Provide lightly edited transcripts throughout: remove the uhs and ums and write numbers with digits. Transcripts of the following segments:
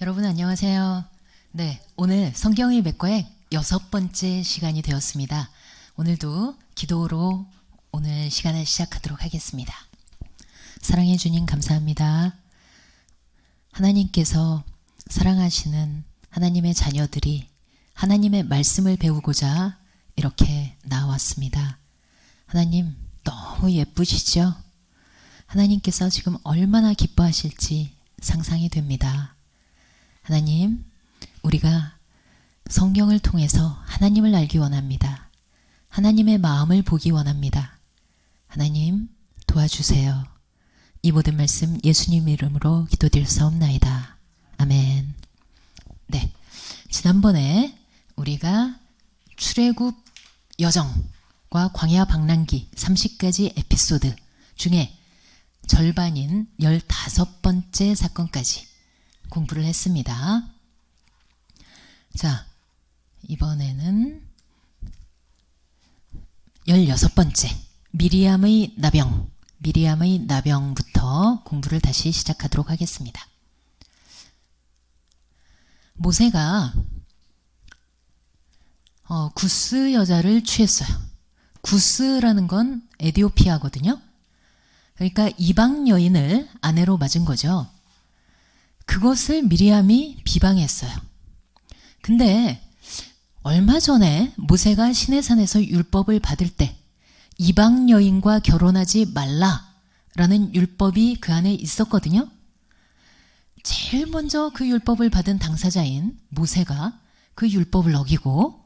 여러분 안녕하세요. 네, 오늘 성경의 맥과의 6번째 시간이 되었습니다. 오늘도 기도로 오늘 시간을 시작하도록 하겠습니다. 사랑해 주님 감사합니다. 하나님께서 사랑하시는 하나님의 자녀들이 하나님의 말씀을 배우고자 이렇게 나왔습니다. 하나님 너무 예쁘시죠? 하나님께서 지금 얼마나 기뻐하실지 상상이 됩니다. 하나님, 우리가 성경을 통해서 하나님을 알기 원합니다. 하나님의 마음을 보기 원합니다. 하나님, 도와주세요. 이 모든 말씀 예수님 이름으로 기도드렸사옵나이다. 아멘. 네, 지난번에 우리가 출애굽 여정과 광야 방랑기 30가지 에피소드 중에 절반인 15번째 사건까지 공부를 했습니다. 자, 이번에는 16번째 미리암의 나병부터 공부를 다시 시작하도록 하겠습니다. 모세가 구스 여자를 취했어요. 구스라는 건 에티오피아거든요. 그러니까 이방 여인을 아내로 맞은 거죠. 그것을 미리암이 비방했어요. 근데 얼마 전에 모세가 시내산에서 율법을 받을 때 이방 여인과 결혼하지 말라라는 율법이 그 안에 있었거든요. 제일 먼저 그 율법을 받은 당사자인 모세가 그 율법을 어기고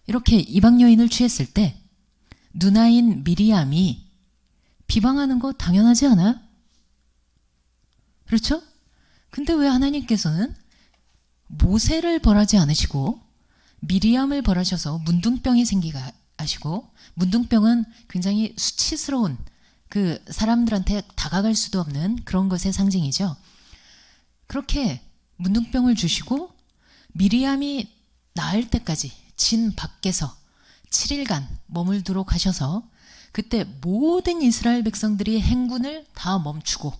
이렇게 이방 여인을 취했을 때 누나인 미리암이 비방하는 거 당연하지 않아요? 그렇죠? 근데 왜 하나님께서는 모세를 벌하지 않으시고 미리암을 벌하셔서 문둥병이 생기게 하시고, 문둥병은 굉장히 수치스러운 그 사람들한테 다가갈 수도 없는 그런 것의 상징이죠. 그렇게 문둥병을 주시고 미리암이 나을 때까지 진 밖에서 7일간 머물도록 하셔서 그때 모든 이스라엘 백성들이 행군을 다 멈추고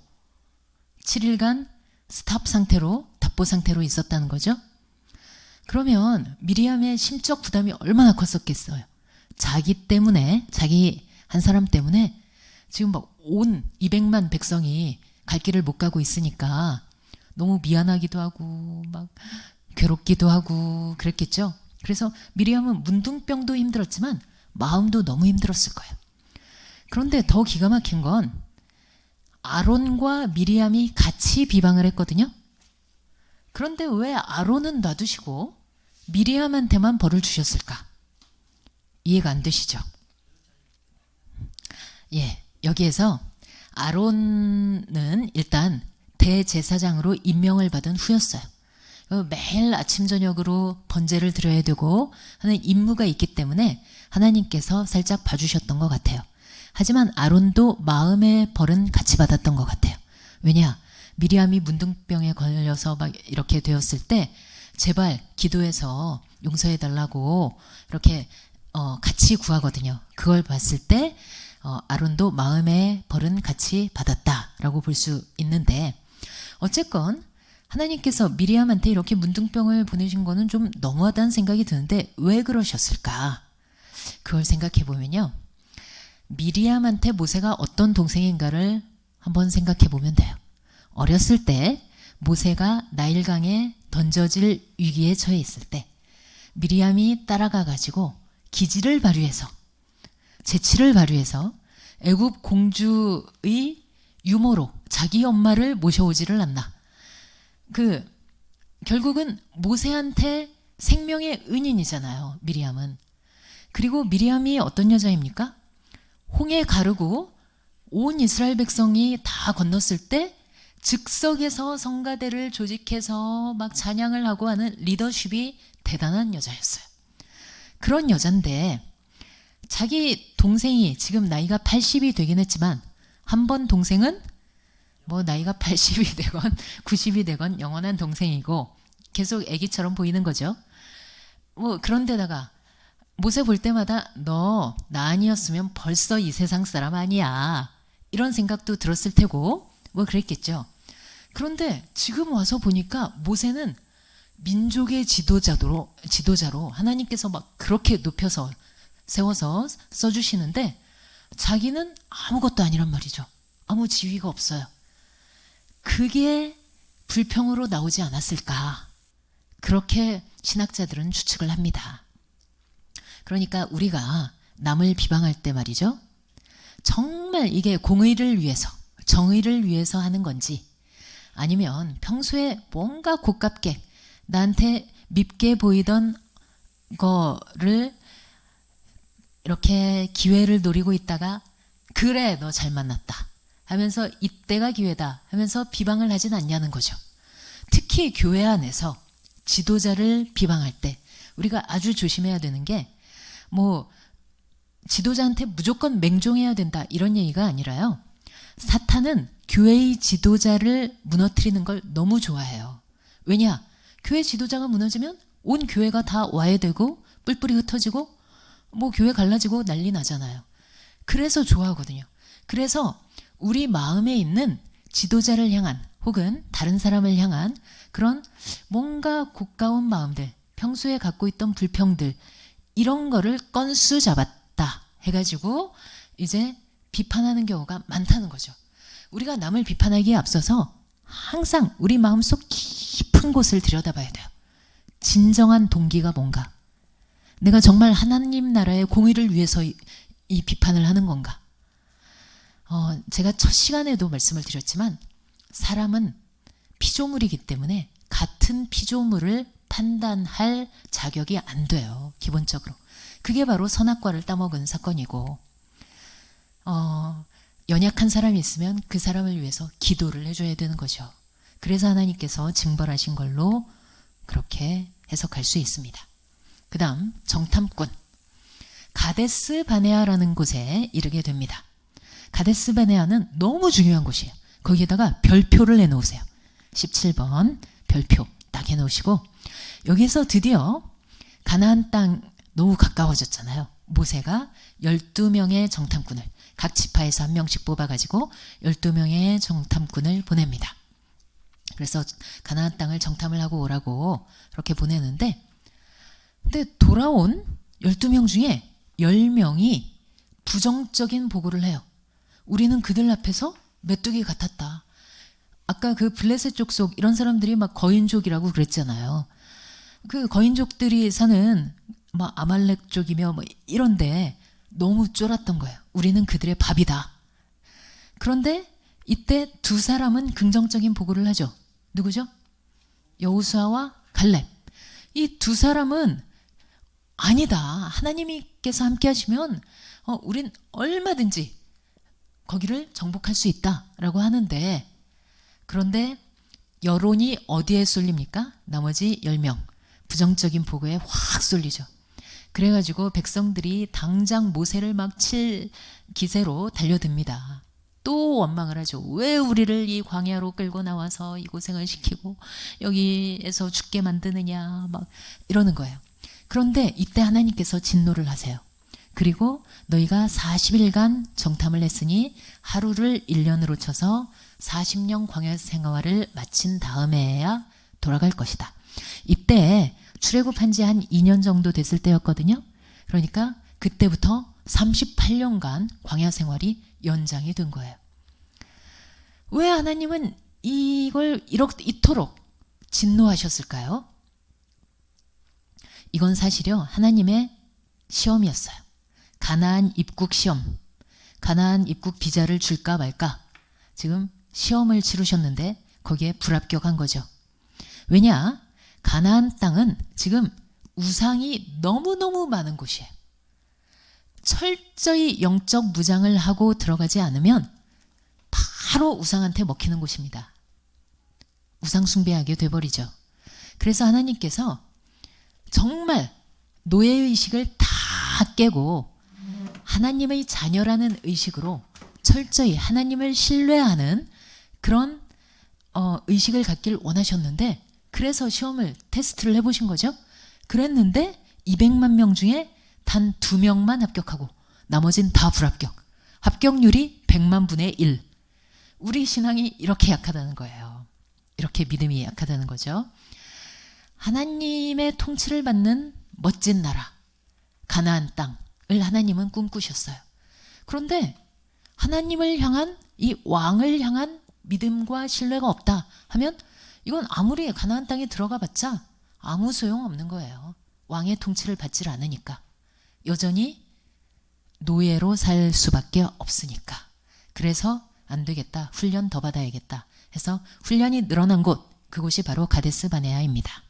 7일간 스탑 상태로, 답보 상태로 있었다는 거죠. 그러면 미리암의 심적 부담이 얼마나 컸었겠어요. 자기 때문에, 자기 한 사람 때문에 지금 막 온 200만 백성이 갈 길을 못 가고 있으니까 너무 미안하기도 하고 막 괴롭기도 하고 그랬겠죠. 그래서 미리암은 문둥병도 힘들었지만 마음도 너무 힘들었을 거예요. 그런데 더 기가 막힌 건 아론과 미리암이 같이 비방을 했거든요. 그런데 왜 아론은 놔두시고 미리암한테만 벌을 주셨을까? 이해가 안 되시죠? 예, 여기에서 아론은 일단 대제사장으로 임명을 받은 후였어요. 매일 아침 저녁으로 번제를 드려야 되고 하는 임무가 있기 때문에 하나님께서 살짝 봐주셨던 것 같아요. 하지만 아론도 마음의 벌은 같이 받았던 것 같아요. 왜냐? 미리암이 문둥병에 걸려서 막 이렇게 되었을 때 제발 기도해서 용서해달라고 이렇게 같이 구하거든요. 그걸 봤을 때 아론도 마음의 벌은 같이 받았다라고 볼 수 있는데, 어쨌건 하나님께서 미리암한테 이렇게 문둥병을 보내신 거는 좀 너무하다는 생각이 드는데 왜 그러셨을까? 그걸 생각해 보면요, 미리암한테 모세가 어떤 동생인가를 한번 생각해 보면 돼요. 어렸을 때 모세가 나일강에 던져질 위기에 처해 있을 때 미리암이 따라가 가지고 기지를 발휘해서, 재치를 발휘해서 애굽 공주의 유모로 자기 엄마를 모셔오지를 않나. 결국은 모세한테 생명의 은인이잖아요, 미리암은. 그리고 미리암이 어떤 여자입니까? 홍해 가르고 온 이스라엘 백성이 다 건넜을 때 즉석에서 성가대를 조직해서 막 찬양을 하고 하는 리더십이 대단한 여자였어요. 그런 여잔데 자기 동생이 지금 나이가 80이 되긴 했지만 한 번 동생은 뭐 나이가 80이 되건 90이 되건 영원한 동생이고 계속 애기처럼 보이는 거죠. 뭐 그런데다가 모세 볼 때마다 너 나 아니었으면 벌써 이 세상 사람 아니야, 이런 생각도 들었을 테고 뭐 그랬겠죠. 그런데 지금 와서 보니까 모세는 민족의 지도자로 하나님께서 막 그렇게 높여서 세워서 써주시는데 자기는 아무것도 아니란 말이죠. 아무 지위가 없어요. 그게 불평으로 나오지 않았을까? 그렇게 신학자들은 추측을 합니다. 그러니까 우리가 남을 비방할 때 말이죠. 정말 이게 공의를 위해서, 정의를 위해서 하는 건지 아니면 평소에 뭔가 고깝게 나한테 밉게 보이던 거를 이렇게 기회를 노리고 있다가 그래 너 잘 만났다 하면서 이때가 기회다 하면서 비방을 하진 않냐는 거죠. 특히 교회 안에서 지도자를 비방할 때 우리가 아주 조심해야 되는 게 뭐 지도자한테 무조건 맹종해야 된다 이런 얘기가 아니라요. 사탄은 교회의 지도자를 무너뜨리는 걸 너무 좋아해요. 왜냐? 교회 지도자가 무너지면 온 교회가 다 와해되고 뿔뿔이 흩어지고 뭐 교회 갈라지고 난리 나잖아요. 그래서 좋아하거든요. 그래서 우리 마음에 있는 지도자를 향한 혹은 다른 사람을 향한 그런 뭔가 고가운 마음들, 평소에 갖고 있던 불평들 이런 거를 건수 잡았다 해가지고 이제 비판하는 경우가 많다는 거죠. 우리가 남을 비판하기에 앞서서 항상 우리 마음속 깊은 곳을 들여다봐야 돼요. 진정한 동기가 뭔가? 내가 정말 하나님 나라의 공의를 위해서 이 비판을 하는 건가? 제가 첫 시간에도 말씀을 드렸지만 사람은 피조물이기 때문에 같은 피조물을 판단할 자격이 안 돼요. 기본적으로. 그게 바로 선악과를 따먹은 사건이고 연약한 사람이 있으면 그 사람을 위해서 기도를 해줘야 되는 거죠. 그래서 하나님께서 징벌하신 걸로 그렇게 해석할 수 있습니다. 그 다음 정탐꾼 가데스 바네아라는 곳에 이르게 됩니다. 가데스 바네아는 너무 중요한 곳이에요. 거기에다가 별표를 해놓으세요. 17번 별표 딱 해놓으시고 여기서 드디어 가나안 땅 너무 가까워졌잖아요. 모세가 12명의 정탐꾼을 각 지파에서 한 명씩 뽑아가지고 12명의 정탐꾼을 보냅니다. 그래서 가나안 땅을 정탐을 하고 오라고 그렇게 보내는데 근데 돌아온 12명 중에 10명이 부정적인 보고를 해요. 우리는 그들 앞에서 메뚜기 같았다. 아까 그 블레셋 족속 이런 사람들이 막 거인족이라고 그랬잖아요. 그 거인족들이 사는 막 아말렉 쪽이며 뭐 이런데 너무 쫄았던 거예요. 우리는 그들의 밥이다. 그런데 이때 두 사람은 긍정적인 보고를 하죠. 누구죠? 여호수아와 갈렙. 이 두 사람은 아니다. 하나님께서 함께 하시면 우린 얼마든지 거기를 정복할 수 있다라고 하는데 그런데 여론이 어디에 쏠립니까? 나머지 10명. 부정적인 보고에 확 쏠리죠. 그래가지고 백성들이 당장 모세를 막 칠 기세로 달려듭니다. 또 원망을 하죠. 왜 우리를 이 광야로 끌고 나와서 이 고생을 시키고 여기에서 죽게 만드느냐 막 이러는 거예요. 그런데 이때 하나님께서 진노를 하세요. 그리고 너희가 40일간 정탐을 했으니 하루를 1년으로 쳐서 40년 광야 생활을 마친 다음에야 돌아갈 것이다. 이때 출애굽한 지 한 2년 정도 됐을 때였거든요. 그러니까 그때부터 38년간 광야 생활이 연장이 된 거예요. 왜 하나님은 이걸 이토록 진노하셨을까요? 이건 사실요 하나님의 시험이었어요. 가나안 입국 시험, 가나안 입국 비자를 줄까 말까 지금 시험을 치르셨는데 거기에 불합격한 거죠. 왜냐? 가나안 땅은 지금 우상이 너무너무 많은 곳이에요. 철저히 영적 무장을 하고 들어가지 않으면 바로 우상한테 먹히는 곳입니다. 우상 숭배하게 돼버리죠. 그래서 하나님께서 정말 노예의식을 다 깨고 하나님의 자녀라는 의식으로 철저히 하나님을 신뢰하는 그런 의식을 갖길 원하셨는데 그래서 시험을 테스트를 해보신 거죠. 그랬는데 200만 명 중에 단 2명만 합격하고 나머지는 다 불합격. 합격률이 100만 분의 1. 우리 신앙이 이렇게 약하다는 거예요. 이렇게 믿음이 약하다는 거죠. 하나님의 통치를 받는 멋진 나라, 가나안 땅을 하나님은 꿈꾸셨어요. 그런데 하나님을 향한 이 왕을 향한 믿음과 신뢰가 없다 하면 이건 아무리 가나안 땅에 들어가 봤자 아무 소용없는 거예요. 왕의 통치를 받질 않으니까. 여전히 노예로 살 수밖에 없으니까. 그래서 안 되겠다. 훈련 더 받아야겠다 해서 훈련이 늘어난 곳, 그곳이 바로 가데스 바네아입니다.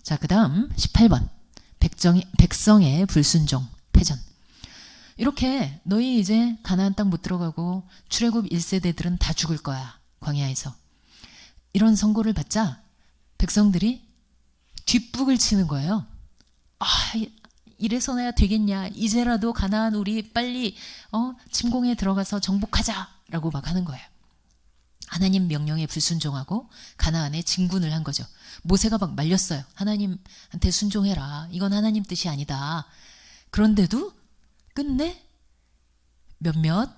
자, 그 다음 18번 백성의 불순종, 패전. 이렇게 너희 이제 가나안 땅 못 들어가고 출애굽 1세대들은 다 죽을 거야, 광야에서. 이런 선고를 받자 백성들이 뒷북을 치는 거예요. 아, 이래서야 되겠냐, 이제라도 가나안 우리 빨리 침공에 들어가서 정복하자라고 막 하는 거예요. 하나님 명령에 불순종하고 가나안에 진군을 한 거죠. 모세가 막 말렸어요. 하나님한테 순종해라, 이건 하나님 뜻이 아니다. 그런데도 끝내 몇몇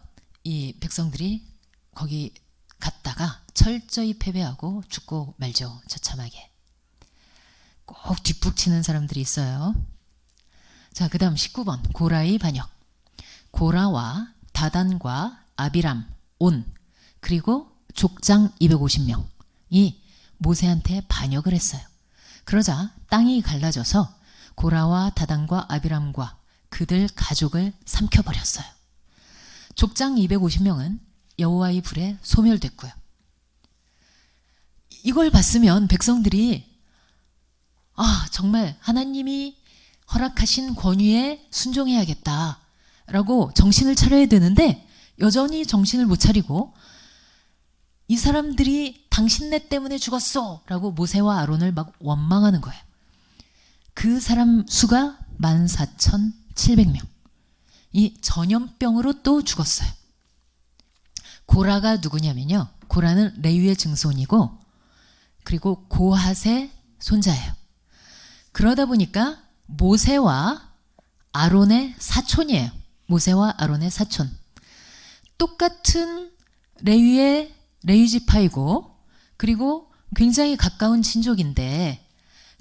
이 백성들이 거기 갔다가 철저히 패배하고 죽고 말죠. 처참하게. 꼭 뒷북치는 사람들이 있어요. 자, 그 다음 19번 고라의 반역. 고라와 다단과 아비람, 온, 그리고 족장 250명이 모세한테 반역을 했어요. 그러자 땅이 갈라져서 고라와 다단과 아비람과 그들 가족을 삼켜버렸어요. 족장 250명은 여호와의 불에 소멸됐고요. 이걸 봤으면 백성들이 정말 하나님이 허락하신 권위에 순종해야겠다라고 정신을 차려야 되는데 여전히 정신을 못 차리고 이 사람들이 당신네 때문에 죽었어 라고 모세와 아론을 막 원망하는 거예요. 그 사람 수가 14,700명. 이 전염병으로 또 죽었어요. 고라가 누구냐면요, 고라는 레위의 증손이고 그리고 고핫의 손자예요. 그러다 보니까 모세와 아론의 사촌이에요. 모세와 아론의 사촌. 똑같은 레위 지파이고 그리고 굉장히 가까운 친족인데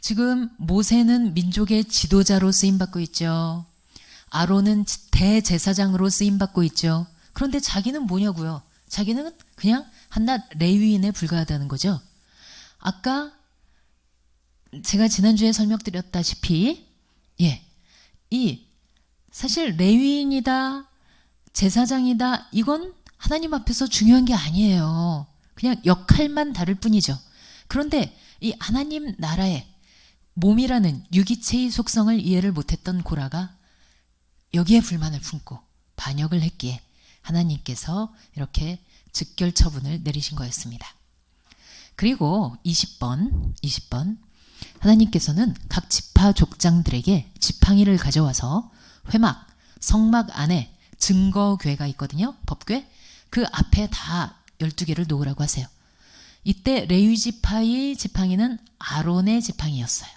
지금 모세는 민족의 지도자로 쓰임받고 있죠. 아론은 대제사장으로 쓰임받고 있죠. 그런데 자기는 뭐냐고요? 자기는 그냥 한낱 레위인에 불과하다는 거죠. 아까 제가 지난주에 설명드렸다시피 이 사실 레위인이다, 제사장이다, 이건 하나님 앞에서 중요한 게 아니에요. 그냥 역할만 다를 뿐이죠. 그런데 이 하나님 나라의 몸이라는 유기체의 속성을 이해를 못했던 고라가 여기에 불만을 품고 반역을 했기에 하나님께서 이렇게 즉결 처분을 내리신 거였습니다. 그리고 20번 하나님께서는 각 지파 족장들에게 지팡이를 가져와서 회막, 성막 안에 증거궤가 있거든요. 법궤. 그 앞에 다 12개를 놓으라고 하세요. 이때 레위 지파의 지팡이는 아론의 지팡이였어요.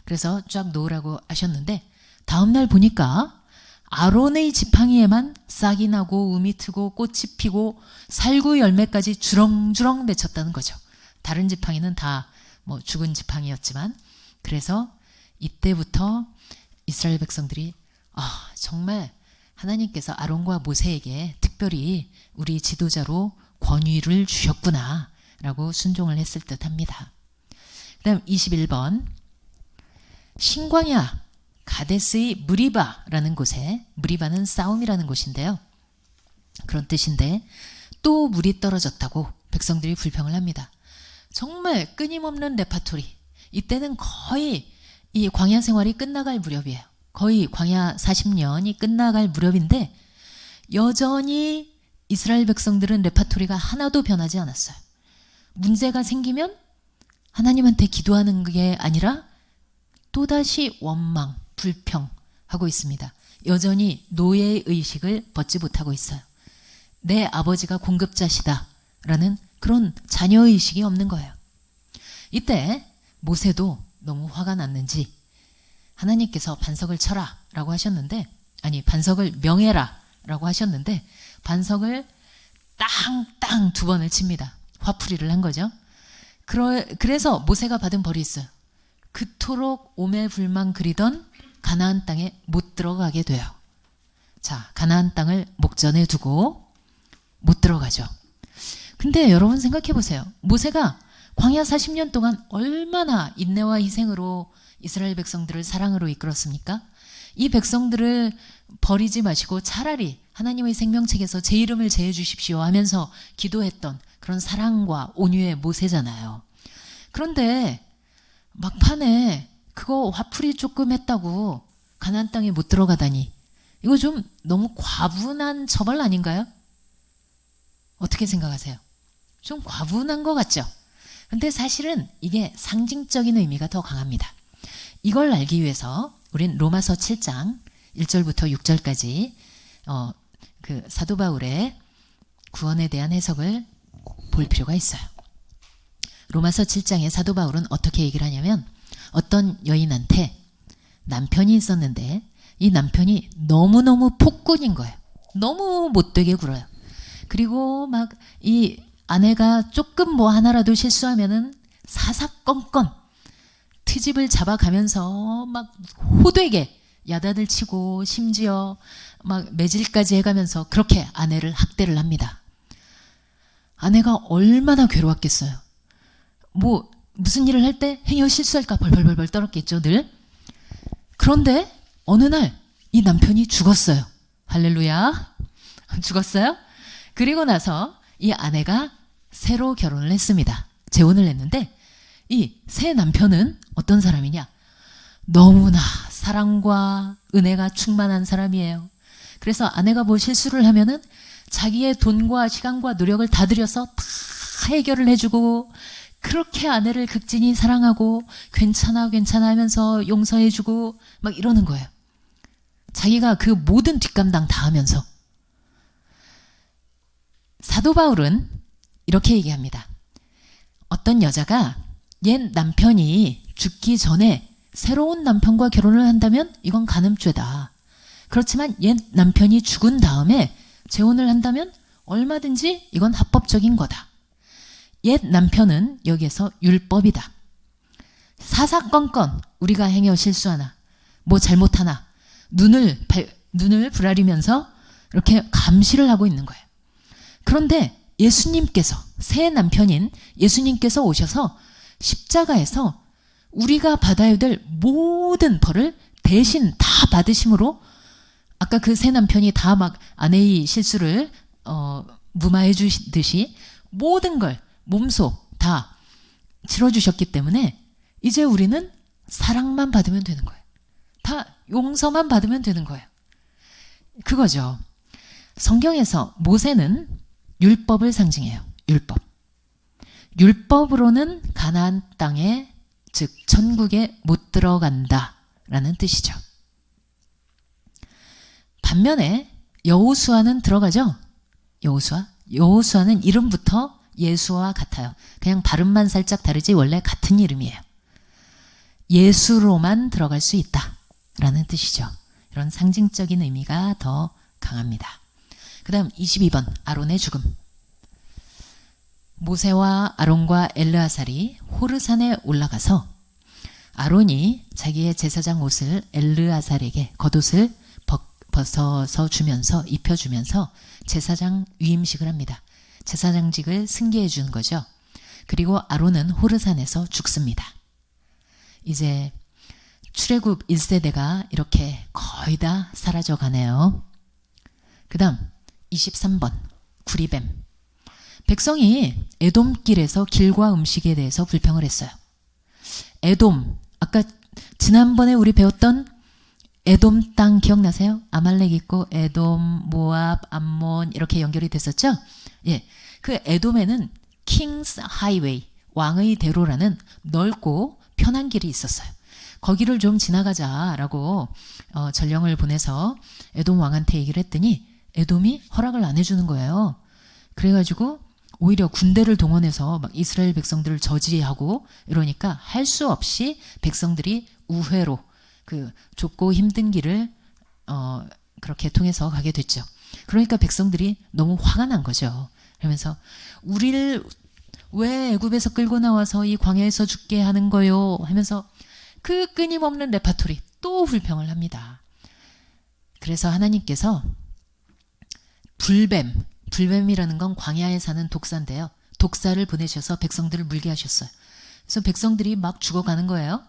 그래서 쫙 놓으라고 하셨는데 다음날 보니까 아론의 지팡이에만 싹이 나고 음이 트고 꽃이 피고 살구 열매까지 주렁주렁 맺혔다는 거죠. 다른 지팡이는 다 죽은 지팡이였지만, 그래서 이때부터 이스라엘 백성들이 정말 하나님께서 아론과 모세에게 특별히 우리 지도자로 권위를 주셨구나 라고 순종을 했을 듯 합니다. 그 다음 21번 신광야 가데스의 무리바라는 곳에, 무리바는 싸움이라는 곳인데요. 그런 뜻인데 또 물이 떨어졌다고 백성들이 불평을 합니다. 정말 끊임없는 레파토리. 이때는 거의 이 광야 생활이 끝나갈 무렵이에요. 거의 광야 40년이 끝나갈 무렵인데 여전히 이스라엘 백성들은 레파토리가 하나도 변하지 않았어요. 문제가 생기면 하나님한테 기도하는 게 아니라 또다시 원망, 불평하고 있습니다. 여전히 노예의 의식을 벗지 못하고 있어요. 내 아버지가 공급자시다 라는 그런 자녀의식이 없는 거예요. 이때 모세도 너무 화가 났는지 하나님께서 반석을 쳐라 라고 하셨는데, 아니 반석을 명해라 라고 하셨는데 반석을 땅땅 2번을 칩니다. 화풀이를 한 거죠. 그래서 모세가 받은 벌이 있어요. 그토록 오매불망 그리던 가나안 땅에 못 들어가게 돼요. 자, 가나안 땅을 목전에 두고 못 들어가죠. 근데 여러분 생각해 보세요. 모세가 광야 40년 동안 얼마나 인내와 희생으로 이스라엘 백성들을 사랑으로 이끌었습니까? 이 백성들을 버리지 마시고 차라리 하나님의 생명책에서 제 이름을 제해 주십시오 하면서 기도했던 그런 사랑과 온유의 모세잖아요. 그런데 막판에 그거 화풀이 조금 했다고 가나안 땅에 못 들어가다니, 이거 좀 너무 과분한 처벌 아닌가요? 어떻게 생각하세요? 좀 과분한 것 같죠? 근데 사실은 이게 상징적인 의미가 더 강합니다. 이걸 알기 위해서 우린 로마서 7장 1절부터 6절까지 그 사도 바울의 구원에 대한 해석을 볼 필요가 있어요. 로마서 7장에 사도 바울은 어떻게 얘기를 하냐면, 어떤 여인한테 남편이 있었는데 이 남편이 너무너무 폭군인 거예요. 너무 못되게 굴어요. 그리고 막 이 아내가 조금 뭐 하나라도 실수하면은 사사건건 트집을 잡아가면서 막 호되게 야단을 치고 심지어 막 매질까지 해가면서 그렇게 아내를 학대를 합니다. 아내가 얼마나 괴로웠겠어요. 뭐 무슨 일을 할 때 행여 실수할까 벌벌벌 떨었겠죠, 늘. 그런데 어느 날 이 남편이 죽었어요. 할렐루야. 죽었어요. 그리고 나서 이 아내가 새로 결혼을 했습니다. 재혼을 했는데 이 새 남편은 어떤 사람이냐? 너무나 사랑과 은혜가 충만한 사람이에요. 그래서 아내가 뭐 실수를 하면은 자기의 돈과 시간과 노력을 다 들여서 다 해결을 해주고, 그렇게 아내를 극진히 사랑하고 괜찮아 괜찮아 하면서 용서해주고 막 이러는 거예요. 자기가 그 모든 뒷감당 다 하면서. 사도 바울은 이렇게 얘기합니다. 어떤 여자가 옛 남편이 죽기 전에 새로운 남편과 결혼을 한다면 이건 간음죄다. 그렇지만 옛 남편이 죽은 다음에 재혼을 한다면 얼마든지 이건 합법적인 거다. 옛 남편은 여기에서 율법이다. 사사건건 우리가 행여 실수하나 뭐 잘못하나 눈을 부라리면서 이렇게 감시를 하고 있는 거예요. 그런데 예수님께서, 새 남편인 예수님께서 오셔서 십자가에서 우리가 받아야 될 모든 벌을 대신 다 받으심으로, 아까 그 새 남편이 다 막 아내의 실수를 무마해 주듯이 모든 걸 몸소 다 치러주셨기 때문에 이제 우리는 사랑만 받으면 되는 거예요. 다 용서만 받으면 되는 거예요. 그거죠. 성경에서 모세는 율법을 상징해요. 율법. 율법으로는 가나안 땅에, 즉 천국에 못 들어간다라는 뜻이죠. 반면에 여호수아는 들어가죠. 여호수아는 이름부터 예수와 같아요. 그냥 발음만 살짝 다르지 원래 같은 이름이에요. 예수로만 들어갈 수 있다라는 뜻이죠. 이런 상징적인 의미가 더 강합니다. 그 다음 22번 아론의 죽음. 모세와 아론과 엘르아살이 호르산에 올라가서 아론이 자기의 제사장 옷을 엘르아살에게 겉옷을 벗어서 주면서 입혀주면서 제사장 위임식을 합니다. 제사장직을 승계해 주는 거죠. 그리고 아론은 호르산에서 죽습니다. 이제 출애굽 1세대가 이렇게 거의 다 사라져 가네요. 그 다음 23번 구리뱀. 백성이 에돔길에서 길과 음식에 대해서 불평을 했어요. 에돔, 아까 지난번에 우리 배웠던 에돔 땅 기억나세요? 아말렉 있고 에돔, 모압, 암몬 이렇게 연결이 됐었죠? 예, 그 에돔에는 킹스 하이웨이, 왕의 대로라는 넓고 편한 길이 있었어요. 거기를 좀 지나가자라고 전령을 보내서 에돔 왕한테 얘기를 했더니 에돔이 허락을 안 해주는 거예요. 그래가지고 오히려 군대를 동원해서 막 이스라엘 백성들을 저지하고 이러니까 할 수 없이 백성들이 우회로 그 좁고 힘든 길을 그렇게 통해서 가게 됐죠. 그러니까 백성들이 너무 화가 난 거죠. 그러면서 우리를 왜 애굽에서 끌고 나와서 이 광야에서 죽게 하는 거요? 하면서 그 끊임없는 레파토리 또 불평을 합니다. 그래서 하나님께서 불뱀이라는 건 광야에 사는 독사인데요. 독사를 보내셔서 백성들을 물게 하셨어요. 그래서 백성들이 막 죽어가는 거예요.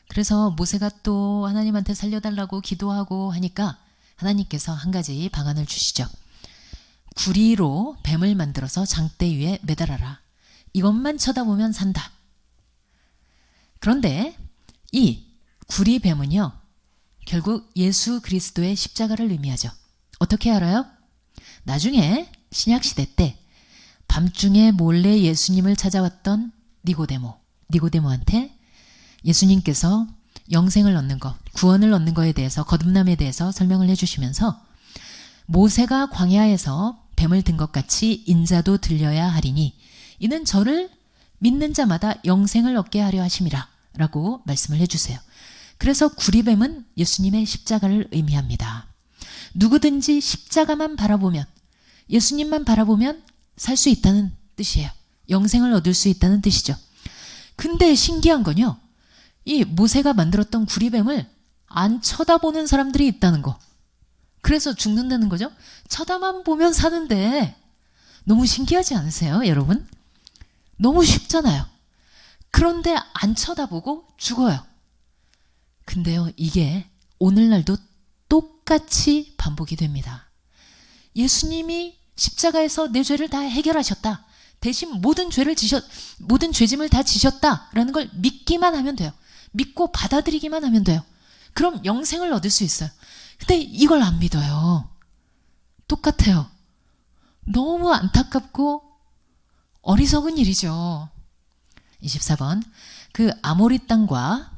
그래서 모세가 또 하나님한테 살려달라고 기도하고 하니까 하나님께서 한 가지 방안을 주시죠. 구리로 뱀을 만들어서 장대 위에 매달아라. 이것만 쳐다보면 산다. 그런데 이 구리뱀은요, 결국 예수 그리스도의 십자가를 의미하죠. 어떻게 알아요? 나중에 신약시대 때 밤중에 몰래 예수님을 찾아왔던 니고데모한테 예수님께서 영생을 얻는 것, 구원을 얻는 것에 대해서, 거듭남에 대해서 설명을 해주시면서 모세가 광야에서 뱀을 든 것 같이 인자도 들려야 하리니 이는 저를 믿는 자마다 영생을 얻게 하려 하심이라 라고 말씀을 해주세요. 그래서 구리뱀은 예수님의 십자가를 의미합니다. 누구든지 십자가만 바라보면, 예수님만 바라보면 살 수 있다는 뜻이에요. 영생을 얻을 수 있다는 뜻이죠. 근데 신기한 건요, 이 모세가 만들었던 구리뱀을 안 쳐다보는 사람들이 있다는 거. 그래서 죽는다는 거죠. 쳐다만 보면 사는데 너무 신기하지 않으세요, 여러분? 너무 쉽잖아요. 그런데 안 쳐다보고 죽어요. 근데요, 이게 오늘날도 똑같이 반복이 됩니다. 예수님이 십자가에서 내 죄를 다 해결하셨다. 대신 모든 죄짐을 다 지셨다라는 걸 믿기만 하면 돼요. 믿고 받아들이기만 하면 돼요. 그럼 영생을 얻을 수 있어요. 근데 이걸 안 믿어요. 똑같아요. 너무 안타깝고 어리석은 일이죠. 24번. 그 아모리 땅과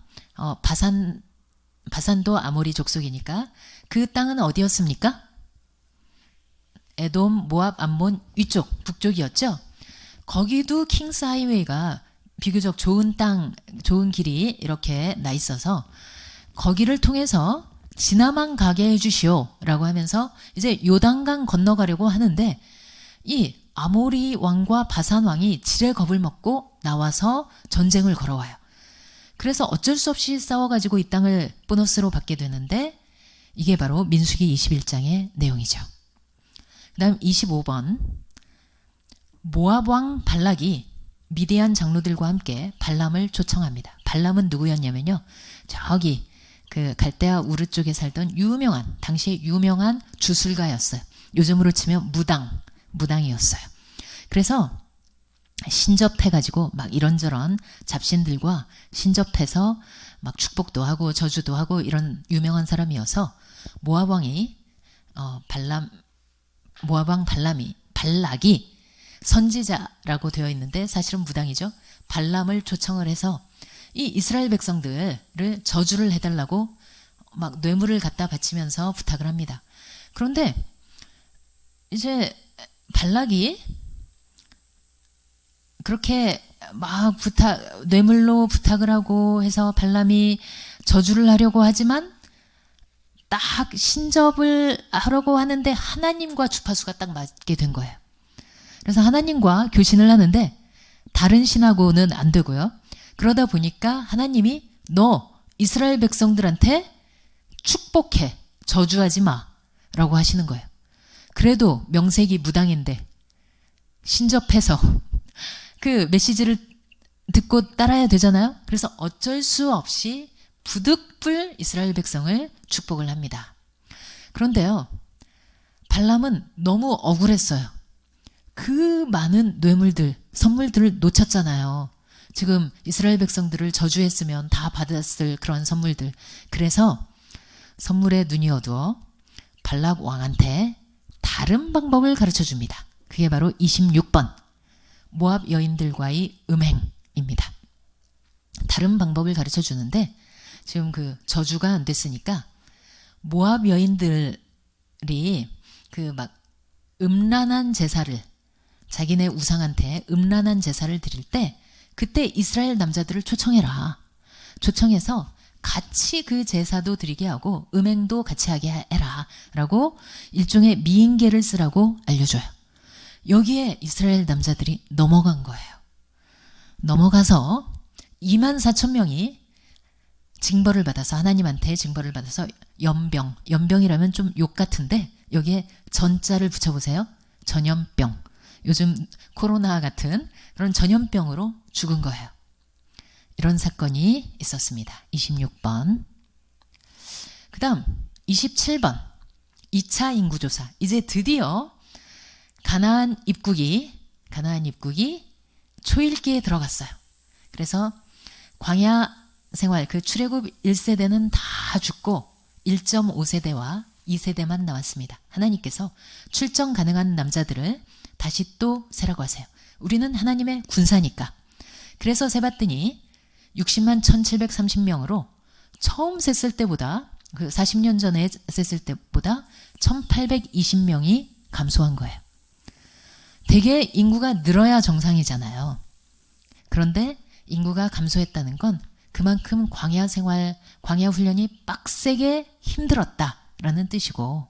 바산도 아모리 족속이니까 그 땅은 어디였습니까? 에돔, 모압, 암몬 위쪽, 북쪽이었죠. 거기도 킹스 하이웨이가 비교적 좋은 땅, 좋은 길이 이렇게 나 있어서 거기를 통해서 지나만 가게 해주시오 라고 하면서 이제 요단강 건너가려고 하는데 이 아모리 왕과 바산 왕이 지레 겁을 먹고 나와서 전쟁을 걸어와요. 그래서 어쩔 수 없이 싸워가지고 이 땅을 보너스로 받게 되는데 이게 바로 민수기 21장의 내용이죠. 그 다음 25번. 모압 왕 발락이 미디안 장로들과 함께 발람을 초청합니다. 발람은 누구였냐면요, 저기 그 갈대아 우르 쪽에 살던 당시에 유명한 주술가였어요. 요즘으로 치면 무당이었어요. 그래서 신접해가지고 막 이런저런 잡신들과 신접해서 막 축복도 하고 저주도 하고 이런 유명한 사람이어서 모압 왕 발락이 선지자라고 되어 있는데 사실은 무당이죠. 발람을 초청을 해서 이 이스라엘 백성들을 저주를 해달라고 막 뇌물을 갖다 바치면서 부탁을 합니다. 그런데 이제 발락이 그렇게 막 뇌물로 부탁을 하고 해서 발람이 저주를 하려고 하지만 딱 신접을 하려고 하는데 하나님과 주파수가 딱 맞게 된 거예요. 그래서 하나님과 교신을 하는데 다른 신하고는 안 되고요. 그러다 보니까 하나님이 너 이스라엘 백성들한테 축복해, 저주하지 마 라고 하시는 거예요. 그래도 명색이 무당인데 신접해서 그 메시지를 듣고 따라야 되잖아요. 그래서 어쩔 수 없이 부득불 이스라엘 백성을 축복을 합니다. 그런데요, 발람은 너무 억울했어요. 그 많은 뇌물들, 선물들을 놓쳤잖아요. 지금 이스라엘 백성들을 저주했으면 다 받았을 그런 선물들. 그래서 선물에 눈이 어두워 발락 왕한테 다른 방법을 가르쳐 줍니다. 그게 바로 26번. 모압 여인들과의 음행입니다. 다른 방법을 가르쳐 주는데 지금 그 저주가 안 됐으니까 모압 여인들이 그 막 음란한 제사를, 자기네 우상한테 음란한 제사를 드릴 때 그때 이스라엘 남자들을 초청해라. 초청해서 같이 그 제사도 드리게 하고 음행도 같이 하게 해라 라고 일종의 미인계를 쓰라고 알려줘요. 여기에 이스라엘 남자들이 넘어간 거예요. 넘어가서 24,000명이 징벌을 받아서 하나님한테 징벌을 받아서 연병이라면 좀 욕 같은데 여기에 전자를 붙여보세요. 전염병. 요즘 코로나 같은 그런 전염병으로 죽은 거예요. 이런 사건이 있었습니다. 26번. 그 다음 27번 2차 인구조사. 이제 드디어 가나안 입국이 초읽기에 들어갔어요. 그래서 광야 생활 그 출애굽 1세대는 다 죽고 1.5세대와 2세대만 나왔습니다. 하나님께서 출정 가능한 남자들을 다시 또 세라고 하세요. 우리는 하나님의 군사니까. 그래서 세봤더니 60만 1730명으로 처음 셌을 때보다 그 40년 전에 셌을 때보다 1820명이 감소한 거예요. 되게 인구가 늘어야 정상이잖아요. 그런데 인구가 감소했다는 건 그만큼 광야 생활, 광야 훈련이 빡세게 힘들었다라는 뜻이고,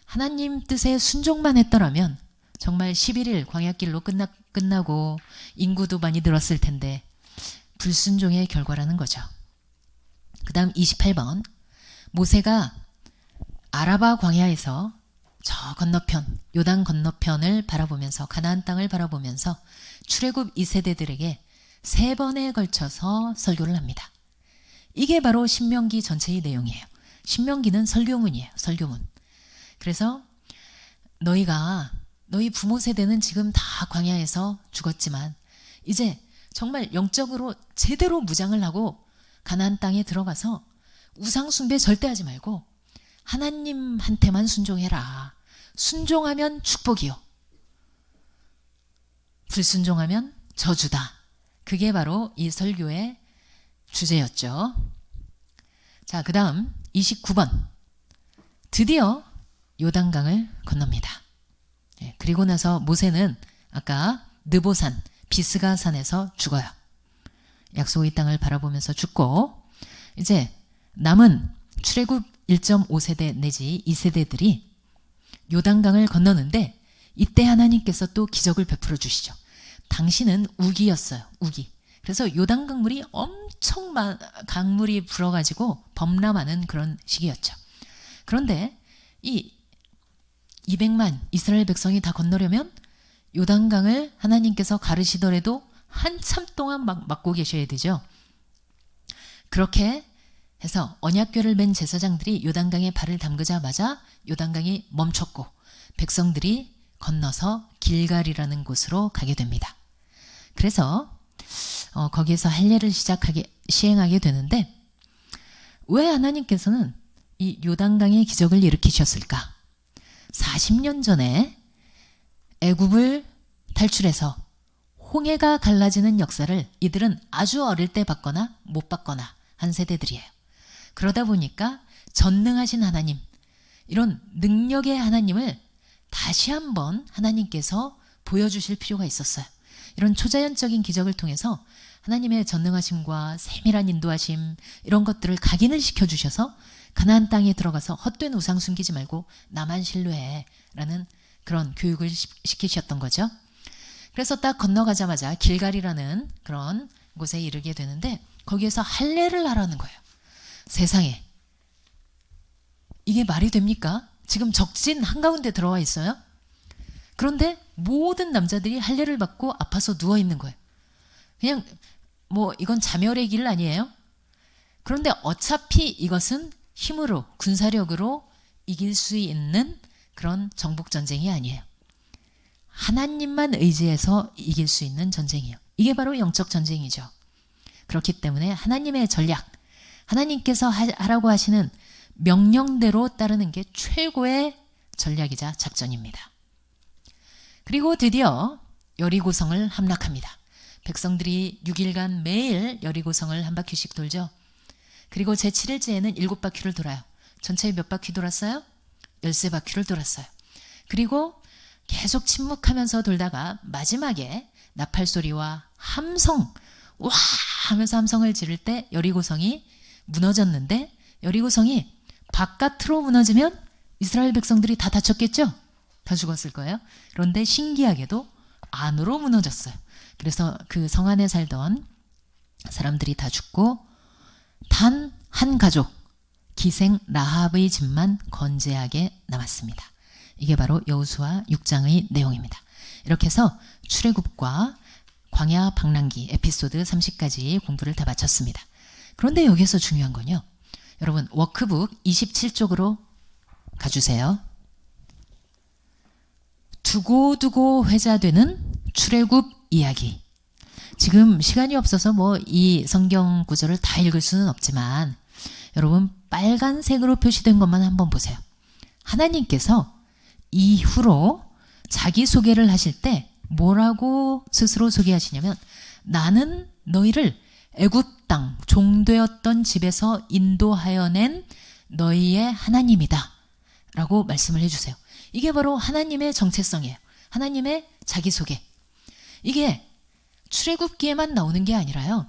하나님 뜻에 순종만 했더라면 정말 11일 광야길로 끝나고 인구도 많이 늘었을 텐데 불순종의 결과라는 거죠. 그 다음 28번. 모세가 아라바 광야에서 저 건너편, 요단 건너편을 바라보면서 가나안 땅을 바라보면서 출애굽 2세대들에게 3번에 걸쳐서 설교를 합니다. 이게 바로 신명기 전체의 내용이에요. 신명기는 설교문이에요. 설교문. 그래서 너희 부모 세대는 지금 다 광야에서 죽었지만 이제 정말 영적으로 제대로 무장을 하고 가나안 땅에 들어가서 우상 숭배 절대 하지 말고 하나님한테만 순종해라. 순종하면 축복이요. 불순종하면 저주다. 그게 바로 이 설교의 주제였죠. 자, 그 다음 29번. 드디어 요단강을 건넙니다. 그리고 나서 모세는 아까 느보산, 비스가산에서 죽어요. 약속의 땅을 바라보면서 죽고, 이제 남은 출애굽 1.5세대 내지 2세대들이 요단강을 건너는데 이때 하나님께서 또 기적을 베풀어 주시죠. 당시는 우기였어요. 우기. 그래서 요단강물이 엄청 강물이 불어가지고 범람하는 그런 시기였죠. 그런데 이 200만 이스라엘 백성이 다 건너려면 요단강을 하나님께서 가르시더라도 한참 동안 막고 계셔야 되죠. 그렇게 해서 언약궤를 맨 제사장들이 요단강에 발을 담그자마자 요단강이 멈췄고 백성들이 건너서 길갈이라는 곳으로 가게 됩니다. 그래서 거기에서 할례를 시행하게 되는데, 왜 하나님께서는 이 요단강의 기적을 일으키셨을까? 40년 전에 애굽을 탈출해서 홍해가 갈라지는 역사를 이들은 아주 어릴 때 봤거나 못 봤거나 한 세대들이에요. 그러다 보니까 전능하신 하나님, 이런 능력의 하나님을 다시 한번 하나님께서 보여주실 필요가 있었어요. 이런 초자연적인 기적을 통해서 하나님의 전능하심과 세밀한 인도하심, 이런 것들을 각인을 시켜주셔서 가나안 땅에 들어가서 헛된 우상 숨기지 말고 나만 신뢰해 라는 그런 교육을 시키셨던 거죠. 그래서 딱 건너가자마자 길갈이라는 그런 곳에 이르게 되는데 거기에서 할례를 하라는 거예요. 세상에, 이게 말이 됩니까? 지금 적진 한가운데 들어와 있어요. 그런데 모든 남자들이 할례를 받고 아파서 누워 있는 거예요. 그냥 이건 자멸의 길 아니에요? 그런데 어차피 이것은 힘으로, 군사력으로 이길 수 있는 그런 정복전쟁이 아니에요. 하나님만 의지해서 이길 수 있는 전쟁이에요. 이게 바로 영적 전쟁이죠. 그렇기 때문에 하나님의 전략, 하나님께서 하라고 하시는 명령대로 따르는 게 최고의 전략이자 작전입니다. 그리고 드디어 여리고성을 함락합니다. 백성들이 6일간 매일 여리고성을 한 바퀴씩 돌죠. 그리고 제7일째에는 7바퀴를 돌아요. 전체에 몇 바퀴 돌았어요? 13바퀴를 돌았어요. 그리고 계속 침묵하면서 돌다가 마지막에 나팔소리와 함성, 와 하면서 함성을 지를 때 여리고성이 무너졌는데, 여리고성이 바깥으로 무너지면 이스라엘 백성들이 다 다쳤겠죠? 다 죽었을 거예요. 그런데 신기하게도 안으로 무너졌어요. 그래서 그 성 안에 살던 사람들이 다 죽고 단 한 가족 기생 라합의 집만 건재하게 남았습니다. 이게 바로 여호수아 6장의 내용입니다. 이렇게 해서 출애굽과 광야 방랑기 에피소드 30까지 공부를 다 마쳤습니다. 그런데 여기서 중요한 건요. 여러분 워크북 27쪽으로 가주세요. 두고두고 회자되는 출애굽 이야기. 지금 시간이 없어서 뭐 이 성경 구절을 다 읽을 수는 없지만 여러분 빨간색으로 표시된 것만 한번 보세요. 하나님께서 이후로 자기소개를 하실 때 뭐라고 스스로 소개하시냐면 나는 너희를 애굽 땅 종되었던 집에서 인도하여 낸 너희의 하나님이다 라고 말씀을 해주세요. 이게 바로 하나님의 정체성이에요. 하나님의 자기소개. 이게 출애굽기에만 나오는 게 아니라요.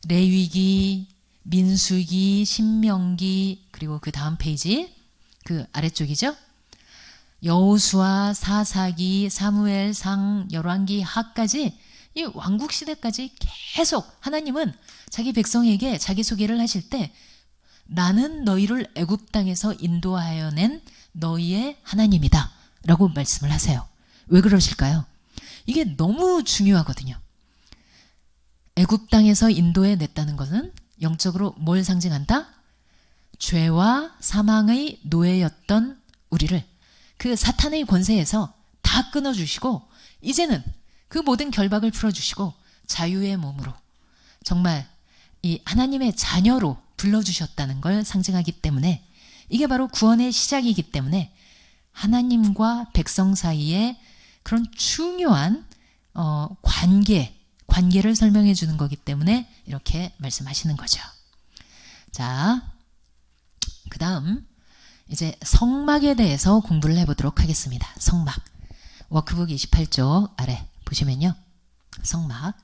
레위기, 민수기, 신명기 그리고 그 다음 페이지 그 아래쪽이죠. 여호수아, 사사기, 사무엘, 상, 열왕기, 하까지 이 왕국시대까지 계속 하나님은 자기 백성에게 자기소개를 하실 때 나는 너희를 애굽 땅에서 인도하여 낸 너희의 하나님이다 라고 말씀을 하세요. 왜 그러실까요? 이게 너무 중요하거든요. 애굽 땅에서 인도해 냈다는 것은 영적으로 뭘 상징한다? 죄와 사망의 노예였던 우리를 그 사탄의 권세에서 다 끊어주시고 이제는 그 모든 결박을 풀어주시고 자유의 몸으로 정말 이 하나님의 자녀로 불러주셨다는 걸 상징하기 때문에 이게 바로 구원의 시작이기 때문에 하나님과 백성 사이에 그런 중요한 관계를 설명해 주는 거기 때문에 이렇게 말씀하시는 거죠. 자, 그 다음 이제 성막에 대해서 공부를 해보도록 하겠습니다. 성막. 워크북 28쪽 아래 보시면요. 성막.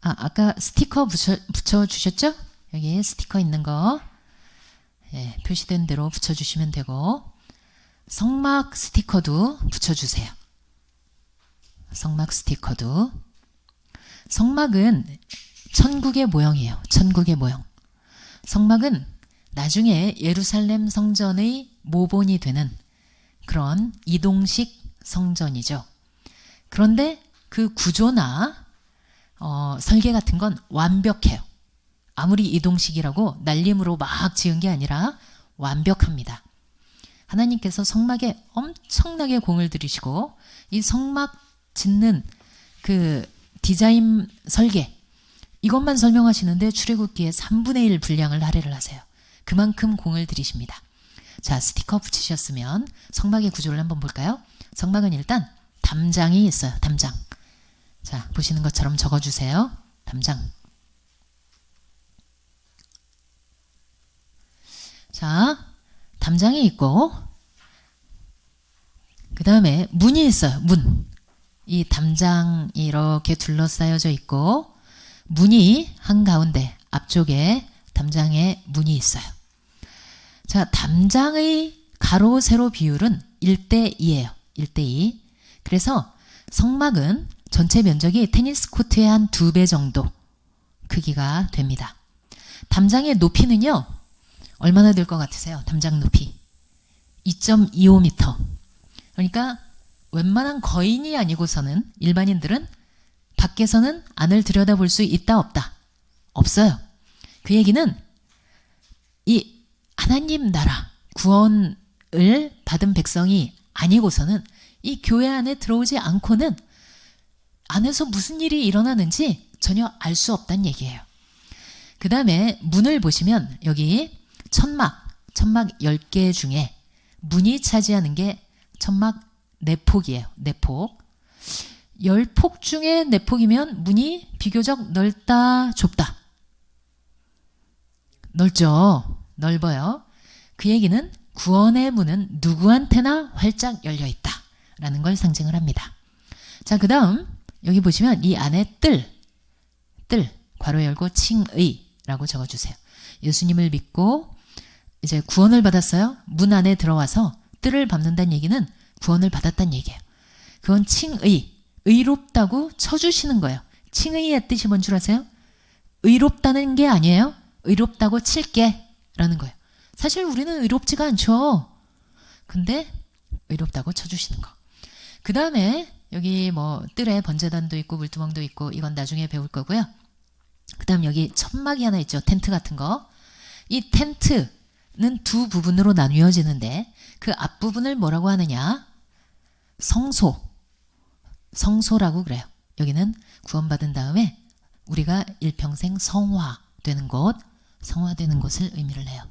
아까 스티커 붙여주셨죠? 여기 스티커 있는 거 예, 표시된 대로 붙여주시면 되고 성막 스티커도 붙여주세요. 성막 스티커도. 성막은 천국의 모형이에요. 천국의 모형. 성막은 나중에 예루살렘 성전의 모본이 되는 그런 이동식 성전이죠. 그런데 그 구조나 설계 같은 건 완벽해요. 아무리 이동식이라고 날림으로 막 지은 게 아니라 완벽합니다. 하나님께서 성막에 엄청나게 공을 들이시고 이 성막 짓는 그 디자인 설계 이것만 설명하시는데 출애굽기에 3분의 1 분량을 할애를 하세요. 그만큼 공을 들이십니다. 자, 스티커 붙이셨으면 성막의 구조를 한번 볼까요? 성막은 일단 담장이 있어요. 담장. 자, 보시는 것처럼 적어주세요. 담장. 자, 담장이 있고 그 다음에 문이 있어요. 문. 이 담장이 이렇게 둘러싸여져 있고 문이 한가운데 앞쪽에 담장에 문이 있어요. 자, 담장의 가로 세로 비율은 1:2예요. 1:2. 그래서 성막은 전체 면적이 테니스 코트의 한 2배 정도 크기가 됩니다. 담장의 높이는요. 얼마나 될 것 같으세요? 담장 높이 2.25m. 그러니까 웬만한 거인이 아니고서는 일반인들은 밖에서는 안을 들여다볼 수 있다 없다? 없어요. 그 얘기는 이 하나님 나라 구원을 받은 백성이 아니고서는 이 교회 안에 들어오지 않고는 안에서 무슨 일이 일어나는지 전혀 알 수 없다는 얘기예요. 그 다음에 문을 보시면 여기 천막 10개 중에 문이 차지하는 게 천막 4폭이에요. 4폭. 10폭 중에 4폭이면 문이 비교적 넓다, 좁다? 넓죠. 넓어요. 그 얘기는 구원의 문은 누구한테나 활짝 열려 있다 라는 걸 상징을 합니다. 자, 그 다음 여기 보시면 이 안에 뜰 괄호 열고 칭의 라고 적어주세요. 예수님을 믿고 이제 구원을 받았어요. 문 안에 들어와서 뜰을 밟는다는 얘기는 구원을 받았다는 얘기예요. 그건 칭의, 의롭다고 쳐주시는 거예요. 칭의의 뜻이 뭔 줄 아세요? 의롭다는 게 아니에요. 의롭다고 칠게 라는 거예요. 사실 우리는 의롭지가 않죠. 근데 의롭다고 쳐주시는 거. 그 다음에 여기 뭐 뜰에 번제단도 있고 물두멍도 있고 이건 나중에 배울 거고요. 그 다음 여기 천막이 하나 있죠. 텐트 같은 거. 이 텐트는 두 부분으로 나뉘어지는데 그 앞부분을 뭐라고 하느냐? 성소라고 그래요. 여기는 구원받은 다음에 우리가 일평생 성화되는 것을 의미를 해요.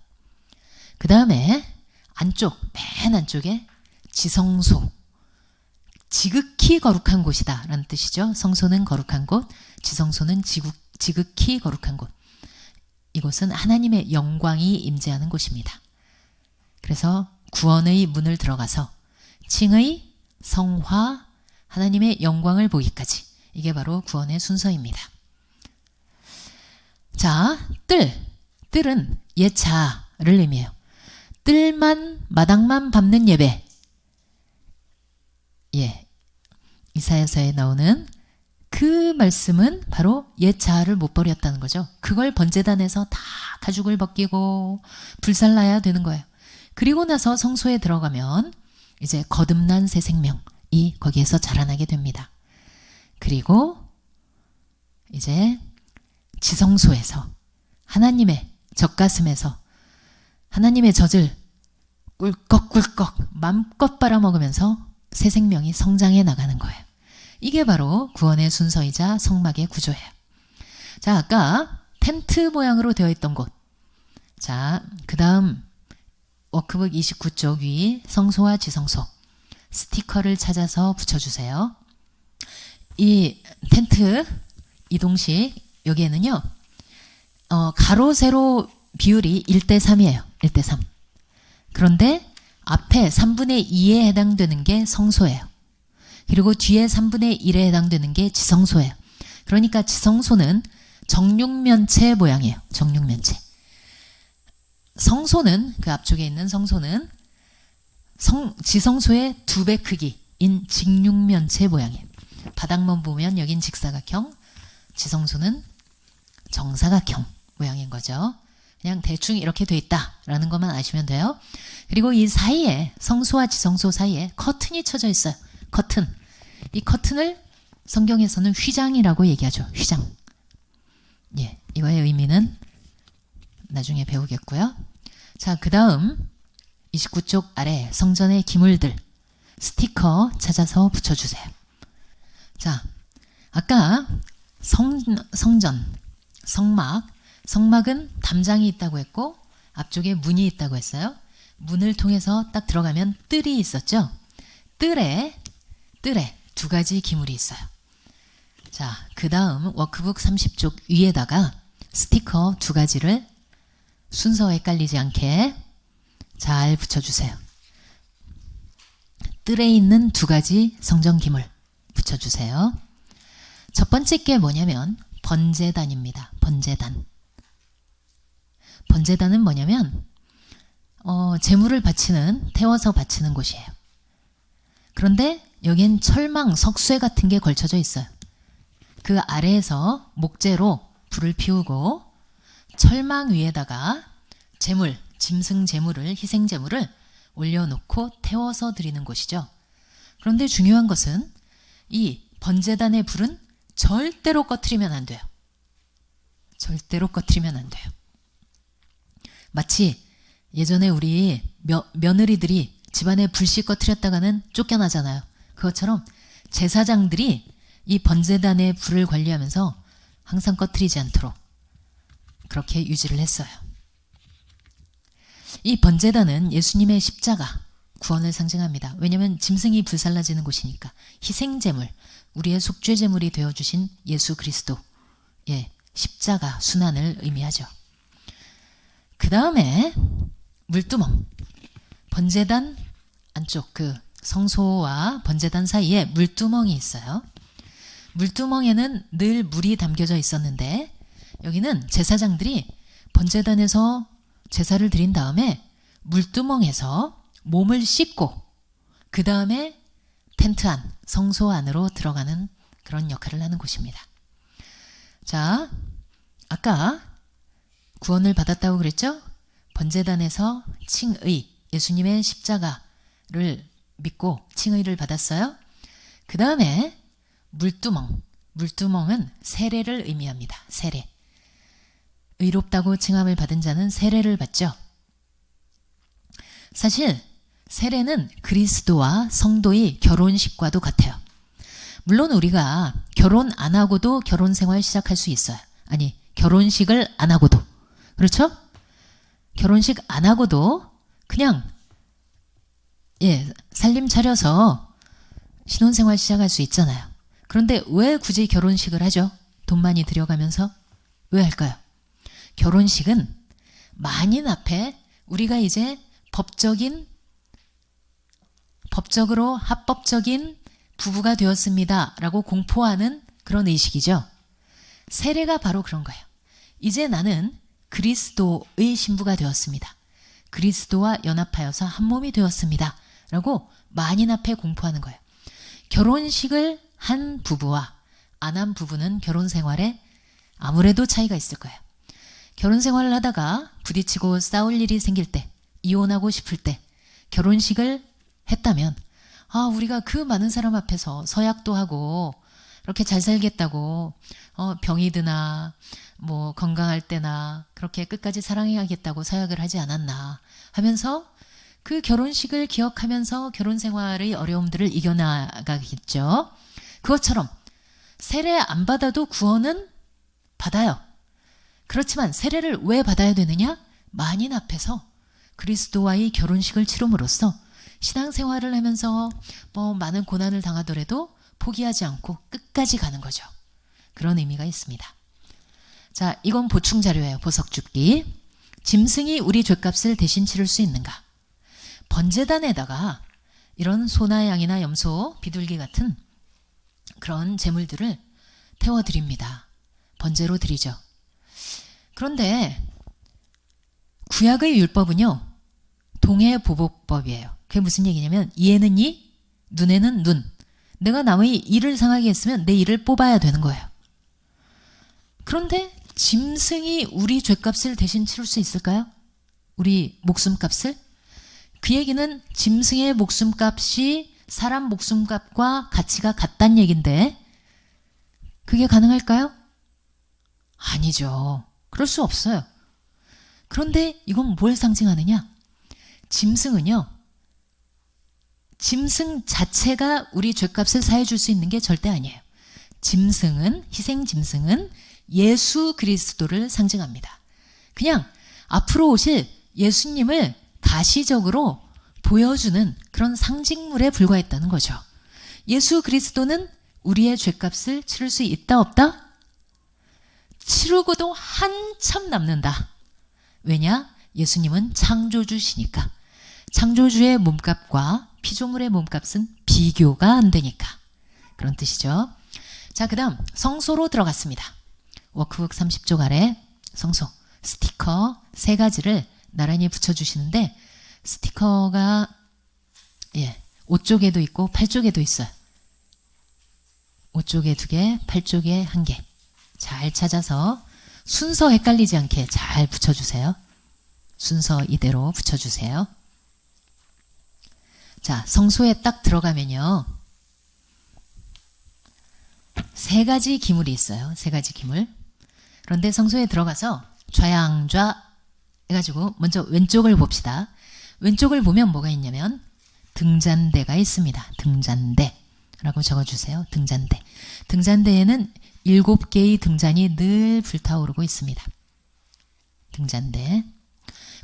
그 다음에 맨 안쪽에 지성소, 지극히 거룩한 곳이다 라는 뜻이죠. 성소는 거룩한 곳, 지성소는 지극히 거룩한 곳. 이곳은 하나님의 영광이 임재하는 곳입니다. 그래서 구원의 문을 들어가서 칭의, 성화, 하나님의 영광을 보기까지, 이게 바로 구원의 순서입니다. 자, 뜰은 예차를 의미해요. 마당만 밟는 예배. 예, 이사야서에 나오는 그 말씀은 바로 예차를 못 버렸다는 거죠. 그걸 번제단에서 다 가죽을 벗기고 불살라야 되는 거예요. 그리고 나서 성소에 들어가면 이제 거듭난 새 생명이 거기에서 자라나게 됩니다. 그리고 이제 지성소에서 하나님의 젖가슴에서 하나님의 젖을 꿀꺽꿀꺽 맘껏 빨아먹으면서 새 생명이 성장해 나가는 거예요. 이게 바로 구원의 순서이자 성막의 구조예요. 자, 아까 텐트 모양으로 되어 있던 곳. 자, 그 다음 워크북 29쪽 위 성소와 지성소 스티커를 찾아서 붙여주세요. 이 텐트 이동식 여기에는요 가로 세로 비율이 1:3이에요. 1:3. 그런데 앞에 3분의 2에 해당되는 게 성소예요. 그리고 뒤에 3분의 1에 해당되는 게 지성소예요. 그러니까 지성소는 정육면체 모양이에요. 정육면체. 성소는, 그 앞쪽에 있는 성소는 지성소의 2배 크기인 직육면체 모양이에요. 바닥만 보면 여긴 직사각형, 지성소는 정사각형 모양인 거죠. 그냥 대충 이렇게 돼 있다라는 것만 아시면 돼요. 그리고 이 사이에, 성소와 지성소 사이에 커튼이 쳐져 있어요. 커튼. 이 커튼을 성경에서는 휘장이라고 얘기하죠. 휘장. 예, 이거의 의미는 나중에 배우겠고요. 자, 그 다음 29쪽 아래 성전의 기물들 스티커 찾아서 붙여주세요. 자, 아까 성전, 성막은 담장이 있다고 했고 앞쪽에 문이 있다고 했어요. 문을 통해서 딱 들어가면 뜰이 있었죠. 뜰에 2가지 기물이 있어요. 자, 그 다음 워크북 30쪽 위에다가 스티커 2가지를 순서가 헷갈리지 않게 잘 붙여주세요. 뜰에 있는 2가지 성전 기물 붙여주세요. 첫 번째 게 뭐냐면 번제단입니다. 번제단은 뭐냐면 제물을 태워서 바치는 곳이에요. 그런데 여긴 철망, 석쇠 같은 게 걸쳐져 있어요. 그 아래에서 목재로 불을 피우고 철망 위에다가 짐승 제물을, 희생 제물을 올려놓고 태워서 드리는 곳이죠. 그런데 중요한 것은 이 번제단의 불은 절대로 꺼트리면 안 돼요. 절대로 꺼트리면 안 돼요. 마치 예전에 우리 며느리들이 집안에 불씨 꺼트렸다가는 쫓겨나잖아요. 그것처럼 제사장들이 이 번제단의 불을 관리하면서 항상 꺼트리지 않도록 그렇게 유지를 했어요. 이 번제단은 예수님의 십자가, 구원을 상징합니다. 왜냐하면 짐승이 불살라지는 곳이니까. 희생제물, 우리의 속죄제물이 되어주신 예수 그리스도, 십자가, 순환을 의미하죠. 그 다음에 물두멍, 번제단 안쪽 그 성소와 번제단 사이에 물두멍이 있어요. 물두멍에는 늘 물이 담겨져 있었는데 여기는 제사장들이 번제단에서 제사를 드린 다음에 물두멍에서 몸을 씻고 그 다음에 텐트 안, 성소 안으로 들어가는 그런 역할을 하는 곳입니다. 자, 아까 구원을 받았다고 그랬죠? 번제단에서 칭의, 예수님의 십자가를 믿고 칭의를 받았어요. 그 다음에 물두멍, 물두멍은 세례를 의미합니다. 세례. 의롭다고 칭함을 받은 자는 세례를 받죠. 사실 세례는 그리스도와 성도의 결혼식과도 같아요. 물론 우리가 결혼 안 하고도 결혼 생활 시작할 수 있어요. 아니, 결혼식을 안 하고도. 그렇죠? 결혼식 안 하고도 그냥 살림 차려서 신혼생활 시작할 수 있잖아요. 그런데 왜 굳이 결혼식을 하죠? 돈 많이 들여가면서? 왜 할까요? 결혼식은 만인 앞에 우리가 이제 법적으로 합법적인 부부가 되었습니다 라고 공포하는 그런 의식이죠. 세례가 바로 그런 거예요. 이제 나는 그리스도의 신부가 되었습니다. 그리스도와 연합하여서 한 몸이 되었습니다 라고 만인 앞에 공포하는 거예요. 결혼식을 한 부부와 안 한 부부는 결혼 생활에 아무래도 차이가 있을 거예요. 결혼 생활을 하다가 부딪히고 싸울 일이 생길 때, 이혼하고 싶을 때 결혼식을 했다면 우리가 그 많은 사람 앞에서 서약도 하고 이렇게 잘 살겠다고 병이 드나 뭐 건강할 때나 그렇게 끝까지 사랑해야겠다고 서약을 하지 않았나 하면서 그 결혼식을 기억하면서 결혼 생활의 어려움들을 이겨나가겠죠. 그것처럼 세례 안 받아도 구원은 받아요. 그렇지만 세례를 왜 받아야 되느냐? 만인 앞에서 그리스도와의 결혼식을 치름으로써 신앙생활을 하면서 뭐 많은 고난을 당하더라도 포기하지 않고 끝까지 가는 거죠. 그런 의미가 있습니다. 자, 이건 보충 자료예요. 보석줍기. 짐승이 우리 죗값을 대신 치를 수 있는가? 번제단에다가 이런 소나 양이나 염소, 비둘기 같은 그런 제물들을 태워드립니다. 번제로 드리죠. 그런데 구약의 율법은요, 동해보복법이에요. 그게 무슨 얘기냐면 이에는 이, 눈에는 눈. 내가 남의 이를 상하게 했으면 내 이를 뽑아야 되는 거예요. 그런데 짐승이 우리 죗값을 대신 치를 수 있을까요? 우리 목숨값을? 그 얘기는 짐승의 목숨값이 사람 목숨값과 가치가 같다는 얘긴데 그게 가능할까요? 아니죠. 그럴 수 없어요. 그런데 이건 뭘 상징하느냐? 짐승은요, 짐승 자체가 우리 죗값을 사해줄 수 있는 게 절대 아니에요. 짐승은, 희생 짐승은 예수 그리스도를 상징합니다. 그냥 앞으로 오실 예수님을 가시적으로 보여주는 그런 상징물에 불과했다는 거죠. 예수 그리스도는 우리의 죗값을 치를 수 있다 없다? 치르고도 한참 남는다. 왜냐? 예수님은 창조주시니까. 창조주의 몸값과 피조물의 몸값은 비교가 안 되니까. 그런 뜻이죠. 자, 그 다음 성소로 들어갔습니다. 워크북 30쪽 아래 성소, 스티커 3가지를 나란히 붙여주시는데 스티커가 5쪽에도 있고 8쪽에도 있어요. 5쪽에 2개, 8쪽에 1개. 잘 찾아서 순서 헷갈리지 않게 잘 붙여주세요. 순서 이대로 붙여주세요. 자, 성소에 딱 들어가면요, 3가지 기물이 있어요. 3가지 기물. 그런데 성소에 들어가서 좌양좌 해가지고 먼저 왼쪽을 봅시다. 왼쪽을 보면 뭐가 있냐면 등잔대가 있습니다. 등잔대라고 적어주세요. 등잔대. 등잔대에는 7개의 등잔이 늘 불타오르고 있습니다. 등잔대.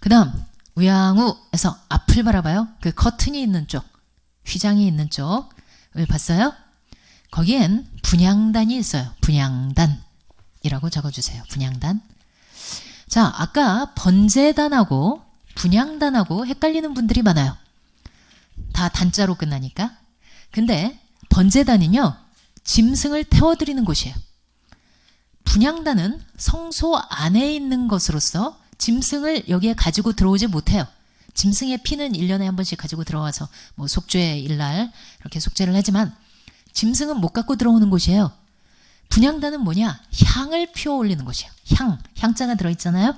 그 다음 우양우에서 앞을 바라봐요. 그 커튼이 있는 쪽, 휘장이 있는 쪽을 봤어요. 거기엔 분향단이 있어요. 분향단이라고 적어주세요. 분향단. 자, 아까 번제단하고 분향단하고 헷갈리는 분들이 많아요. 다 단자로 끝나니까. 근데 번제단은요, 짐승을 태워드리는 곳이에요. 분향단은 성소 안에 있는 것으로서 짐승을 여기에 가지고 들어오지 못해요. 짐승의 피는 1년에 한 번씩 가지고 들어와서 뭐 속죄일날 이렇게 속죄를 하지만 짐승은 못 갖고 들어오는 곳이에요. 분향단은 뭐냐? 향을 피워 올리는 곳이에요. 향자가 들어있잖아요.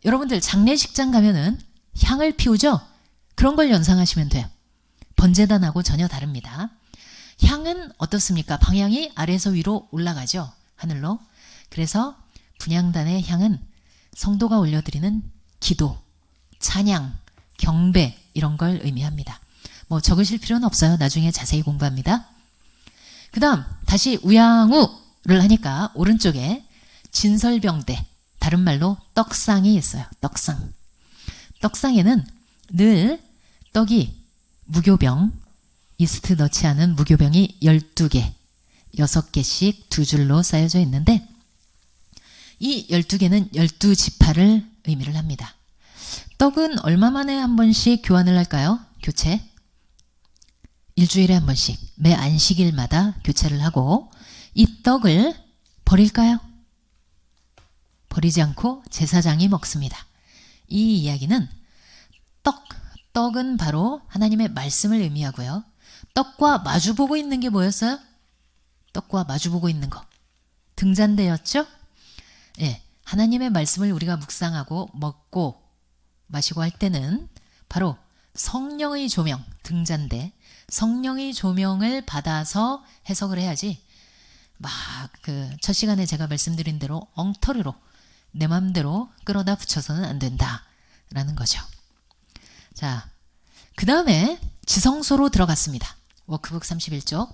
여러분들 장례식장 가면은 향을 피우죠? 그런 걸 연상하시면 돼요. 번제단하고 전혀 다릅니다. 향은 어떻습니까? 방향이 아래에서 위로 올라가죠. 하늘로. 그래서 분향단의 향은 성도가 올려드리는 기도, 찬양, 경배 이런 걸 의미합니다. 뭐 적으실 필요는 없어요. 나중에 자세히 공부합니다. 그 다음 다시 우양우를 하니까 오른쪽에 진설병대, 다른 말로 떡상이 있어요. 떡상. 떡상에는 늘 떡이 무교병, 이스트 넣지 않은 무교병이 12개, 6개씩 두 줄로 쌓여져 있는데 이 12개는 12지파를 의미를 합니다. 떡은 얼마 만에 한 번씩 교환을 할까요? 교체. 일주일에 한 번씩 매 안식일마다 교체를 하고 이 떡을 버릴까요? 버리지 않고 제사장이 먹습니다. 이 이야기는 떡은 바로 하나님의 말씀을 의미하고요. 떡과 마주보고 있는 게 뭐였어요? 떡과 마주보고 있는 거. 등잔대였죠? 예, 하나님의 말씀을 우리가 묵상하고 먹고 마시고 할 때는 바로 성령의 조명, 등잔대, 성령의 조명을 받아서 해석을 해야지 막 첫 시간에 제가 말씀드린 대로 엉터리로 내 맘대로 끌어다 붙여서는 안 된다라는 거죠. 자, 그 다음에 지성소로 들어갔습니다. 워크북 31쪽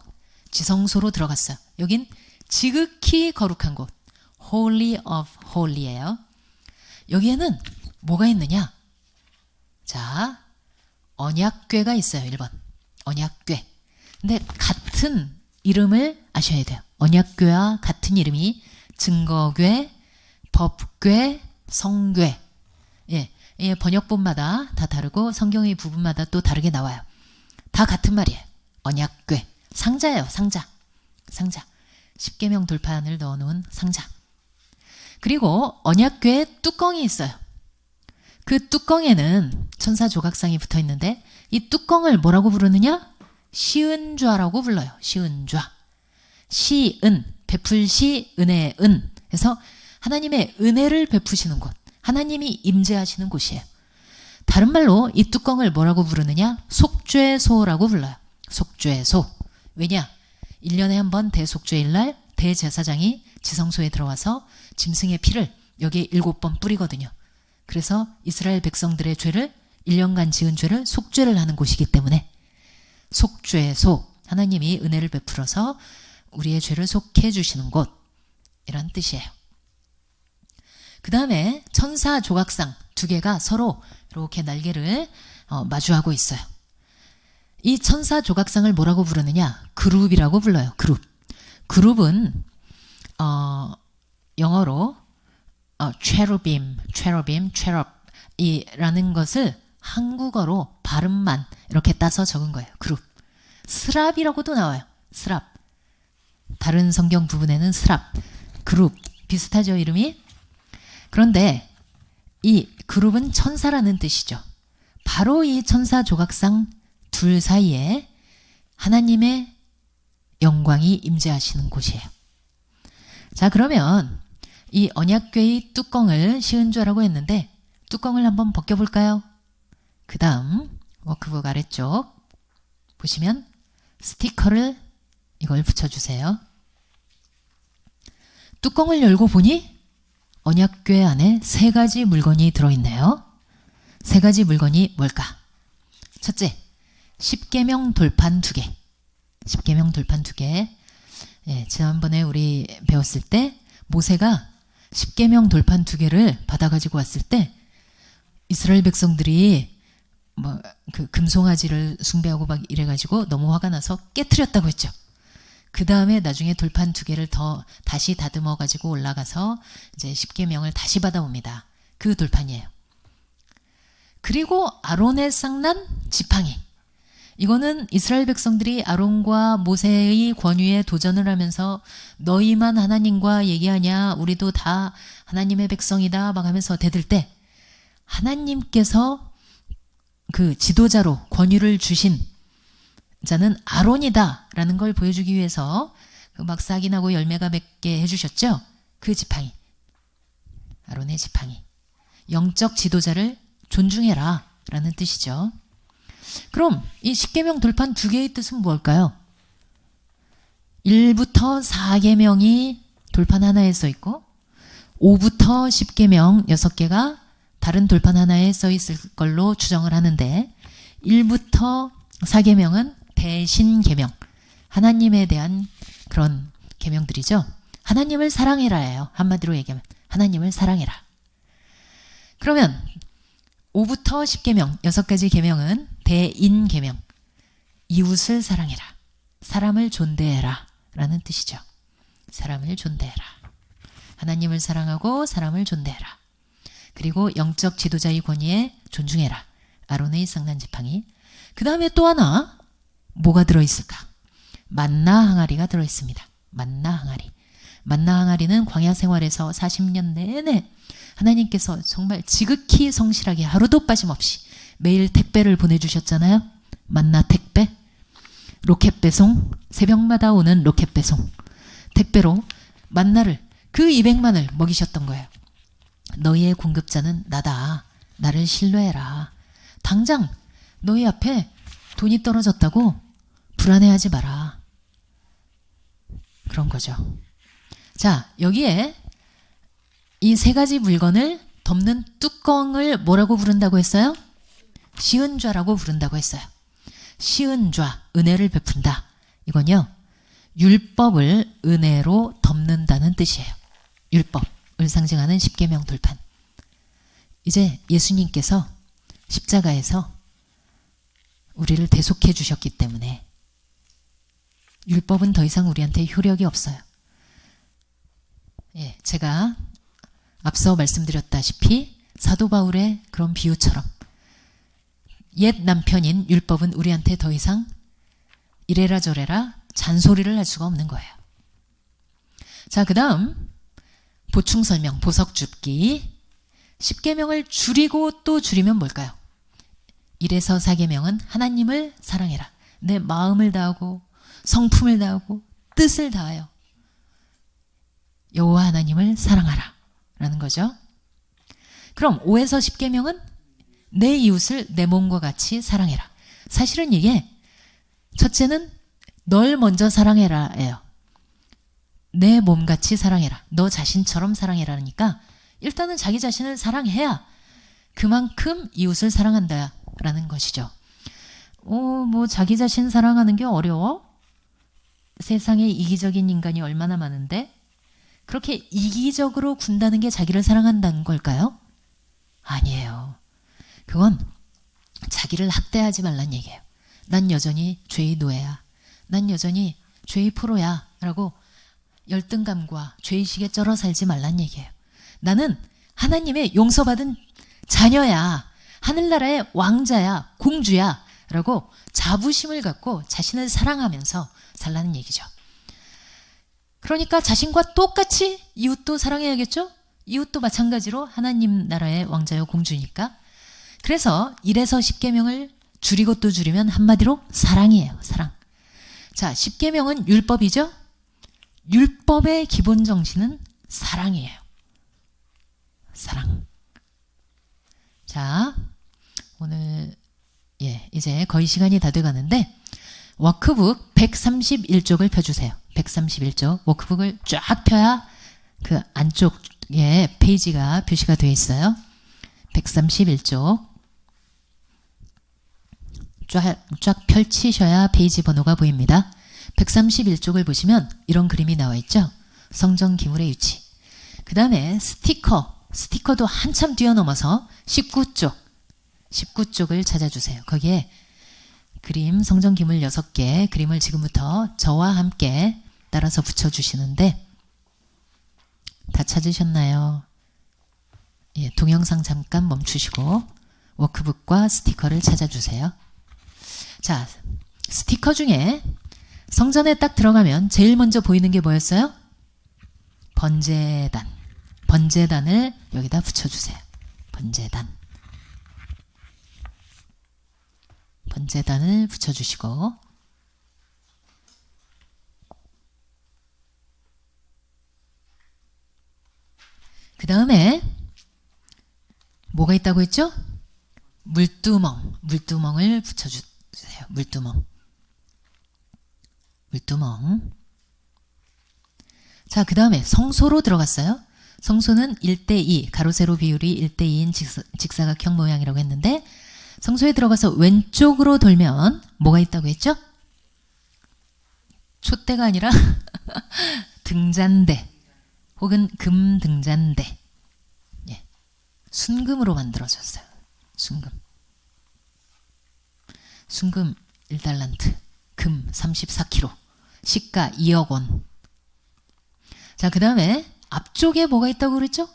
지성소로 들어갔어요. 여긴 지극히 거룩한 곳, Holy of Holy예요. 여기에는 뭐가 있느냐? 자, 언약궤가 있어요. 1번 언약궤. 근데 같은 이름을 아셔야 돼요. 언약궤와 같은 이름이 증거궤, 법궤, 성궤. 예, 번역본마다 다 다르고 성경의 부분마다 또 다르게 나와요. 다 같은 말이에요. 언약궤. 상자예요. 상자. 십계명 돌판을 넣어놓은 상자. 그리고 언약궤에 뚜껑이 있어요. 그 뚜껑에는 천사 조각상이 붙어 있는데 이 뚜껑을 뭐라고 부르느냐? 시은좌라고 불러요. 시은좌. 시은, 베풀시, 은혜의 은. 그래서 하나님의 은혜를 베푸시는 곳, 하나님이 임재하시는 곳이에요. 다른 말로 이 뚜껑을 뭐라고 부르느냐? 속죄소라고 불러요. 속죄소. 왜냐? 1년에 한 번 대속죄일날 대제사장이 지성소에 들어와서 짐승의 피를 여기에 7번 뿌리거든요. 그래서 이스라엘 백성들의 죄를 1년간 지은 죄를 속죄를 하는 곳이기 때문에 속죄소, 하나님이 은혜를 베풀어서 우리의 죄를 속해 주시는 곳, 이란 뜻이에요. 그 다음에 천사 조각상 2개가 서로 이렇게 날개를 마주하고 있어요. 이 천사 조각상을 뭐라고 부르느냐? 그룹이라고 불러요. 그룹은 영어로 cherubim 이라는 것을 한국어로 발음만 이렇게 따서 적은 거예요. 그룹. 스랍이라고도 나와요. 스랍. 다른 성경 부분에는 스랍. 그룹. 비슷하죠, 이름이? 그런데 이 그룹은 천사라는 뜻이죠. 바로 이 천사 조각상 둘 사이에 하나님의 영광이 임재하시는 곳이에요. 자, 그러면 이 언약궤의 뚜껑을 시은좌라고 했는데 뚜껑을 한번 벗겨볼까요? 그 다음 워크북 아래쪽 보시면 스티커를 이걸 붙여주세요. 뚜껑을 열고 보니 언약궤 안에 3가지 물건이 들어있네요. 3가지 물건이 뭘까? 첫째, 십계명 돌판 2개. 십계명 돌판 2개. 예, 지난번에 우리 배웠을 때 모세가 십계명 돌판 2개를 받아가지고 왔을 때 이스라엘 백성들이 그 금송아지를 숭배하고 막 이래가지고 너무 화가 나서 깨트렸다고 했죠. 그 다음에 나중에 돌판 2개를 더 다시 다듬어 가지고 올라가서 이제 십계명을 다시 받아옵니다. 그 돌판이에요. 그리고 아론의 쌍난 지팡이. 이거는 이스라엘 백성들이 아론과 모세의 권위에 도전을 하면서 너희만 하나님과 얘기하냐, 우리도 다 하나님의 백성이다 막 하면서 대들 때 하나님께서 그 지도자로 권위를 주신 자는 아론이다라는 걸 보여주기 위해서 막 싹이 나고 열매가 맺게 해주셨죠. 그 지팡이, 아론의 지팡이, 영적 지도자를 존중해라 라는 뜻이죠. 그럼 이 십계명 돌판 두 개의 뜻은 무엇일까요? 1부터 4계명이 돌판 하나에 써 있고 5부터 10계명 6개가 다른 돌판 하나에 써 있을 걸로 추정을 하는데 1부터 4계명은 대신 계명, 하나님에 대한 그런 계명들이죠. 하나님을 사랑해라예요. 한마디로 얘기하면 하나님을 사랑해라. 그러면 5부터 10계명 6가지 계명은 대인 계명, 이웃을 사랑해라, 사람을 존대해라 라는 뜻이죠. 사람을 존대해라. 하나님을 사랑하고 사람을 존대해라. 그리고 영적 지도자의 권위에 존중해라. 아론의 쌍난 지팡이. 그 다음에 또 하나 뭐가 들어있을까? 만나 항아리가 들어있습니다. 만나 항아리. 만나 항아리는 광야 생활에서 40년 내내 하나님께서 정말 지극히 성실하게 하루도 빠짐없이 매일 택배를 보내주셨잖아요. 만나 택배, 로켓 배송, 새벽마다 오는 로켓 배송, 택배로 만나를 그 200만을 먹이셨던 거예요. 너희의 공급자는 나다. 나를 신뢰해라. 당장 너희 앞에 돈이 떨어졌다고 불안해하지 마라. 그런 거죠. 자, 여기에 이 세 가지 물건을 덮는 뚜껑을 뭐라고 부른다고 했어요? 시은좌라고 부른다고 했어요. 시은좌, 은혜를 베푼다. 이건요, 율법을 은혜로 덮는다는 뜻이에요. 율법을 상징하는 십계명 돌판. 이제 예수님께서 십자가에서 우리를 대속해 주셨기 때문에 율법은 더 이상 우리한테 효력이 없어요. 예, 제가 앞서 말씀드렸다시피 사도 바울의 그런 비유처럼 옛 남편인 율법은 우리한테 더 이상 이래라 저래라 잔소리를 할 수가 없는 거예요. 자, 그 다음 보충 설명, 보석 줍기. 10계명을 줄이고 또 줄이면 뭘까요? 1에서 4계명은 하나님을 사랑해라. 내 마음을 다하고 성품을 다하고 뜻을 다하여 여호와 하나님을 사랑하라 라는 거죠. 그럼 5에서 10계명은 내 이웃을 내 몸과 같이 사랑해라. 사실은 이게 첫째는 널 먼저 사랑해라예요. 내 몸같이 사랑해라. 너 자신처럼 사랑해라니까 일단은 자기 자신을 사랑해야 그만큼 이웃을 사랑한다 라는 것이죠. 뭐 자기 자신 사랑하는 게 어려워? 세상에 이기적인 인간이 얼마나 많은데 그렇게 이기적으로 군다는 게 자기를 사랑한다는 걸까요? 아니에요. 그건 자기를 학대하지 말란 얘기예요. 난 여전히 죄의 노예야. 난 여전히 죄의 포로야 라고 열등감과 죄의식에 쩔어 살지 말란 얘기예요. 나는 하나님의 용서받은 자녀야. 하늘나라의 왕자야. 공주야 라고 자부심을 갖고 자신을 사랑하면서 살라는 얘기죠. 그러니까 자신과 똑같이 이웃도 사랑해야겠죠? 이웃도 마찬가지로 하나님 나라의 왕자요 공주니까. 그래서 1에서 10계명을 줄이고 또 줄이면 한마디로 사랑이에요. 사랑. 자, 10계명은 율법이죠? 율법의 기본 정신은 사랑이에요. 사랑. 자, 오늘 이제 거의 시간이 다 돼가는데 워크북 131쪽을 펴주세요. 131쪽 워크북을 쫙 펴야 그 안쪽에 페이지가 표시가 되어 있어요. 131쪽 쫙 펼치셔야 페이지 번호가 보입니다. 131쪽을 보시면 이런 그림이 나와 있죠. 성전 기물의 유치. 그 다음에 스티커도 한참 뛰어넘어서 19쪽을 찾아주세요. 거기에 그림, 성전 기물 6개 그림을 지금부터 저와 함께 따라서 붙여주시는데 다 찾으셨나요? 예, 동영상 잠깐 멈추시고 워크북과 스티커를 찾아주세요. 자, 스티커 중에 성전에 딱 들어가면 제일 먼저 보이는 게 뭐였어요? 번제단. 번제단을 여기다 붙여주세요. 번제단. 번제단을 붙여주시고, 그 다음에 뭐가 있다고 했죠? 물두멍을 붙여주세요. 물두멍. 자, 그 다음에 성소로 들어갔어요. 성소는 1:2, 가로 세로 비율이 1:2인 직사각형 모양이라고 했는데, 성소에 들어가서 왼쪽으로 돌면 뭐가 있다고 했죠? 촛대가 아니라 등잔대 혹은 금등잔대. 예. 순금으로 만들어졌어요. 순금 1달란트, 금 34kg, 시가 2억 원. 자, 그 다음에 앞쪽에 뭐가 있다고 그랬죠?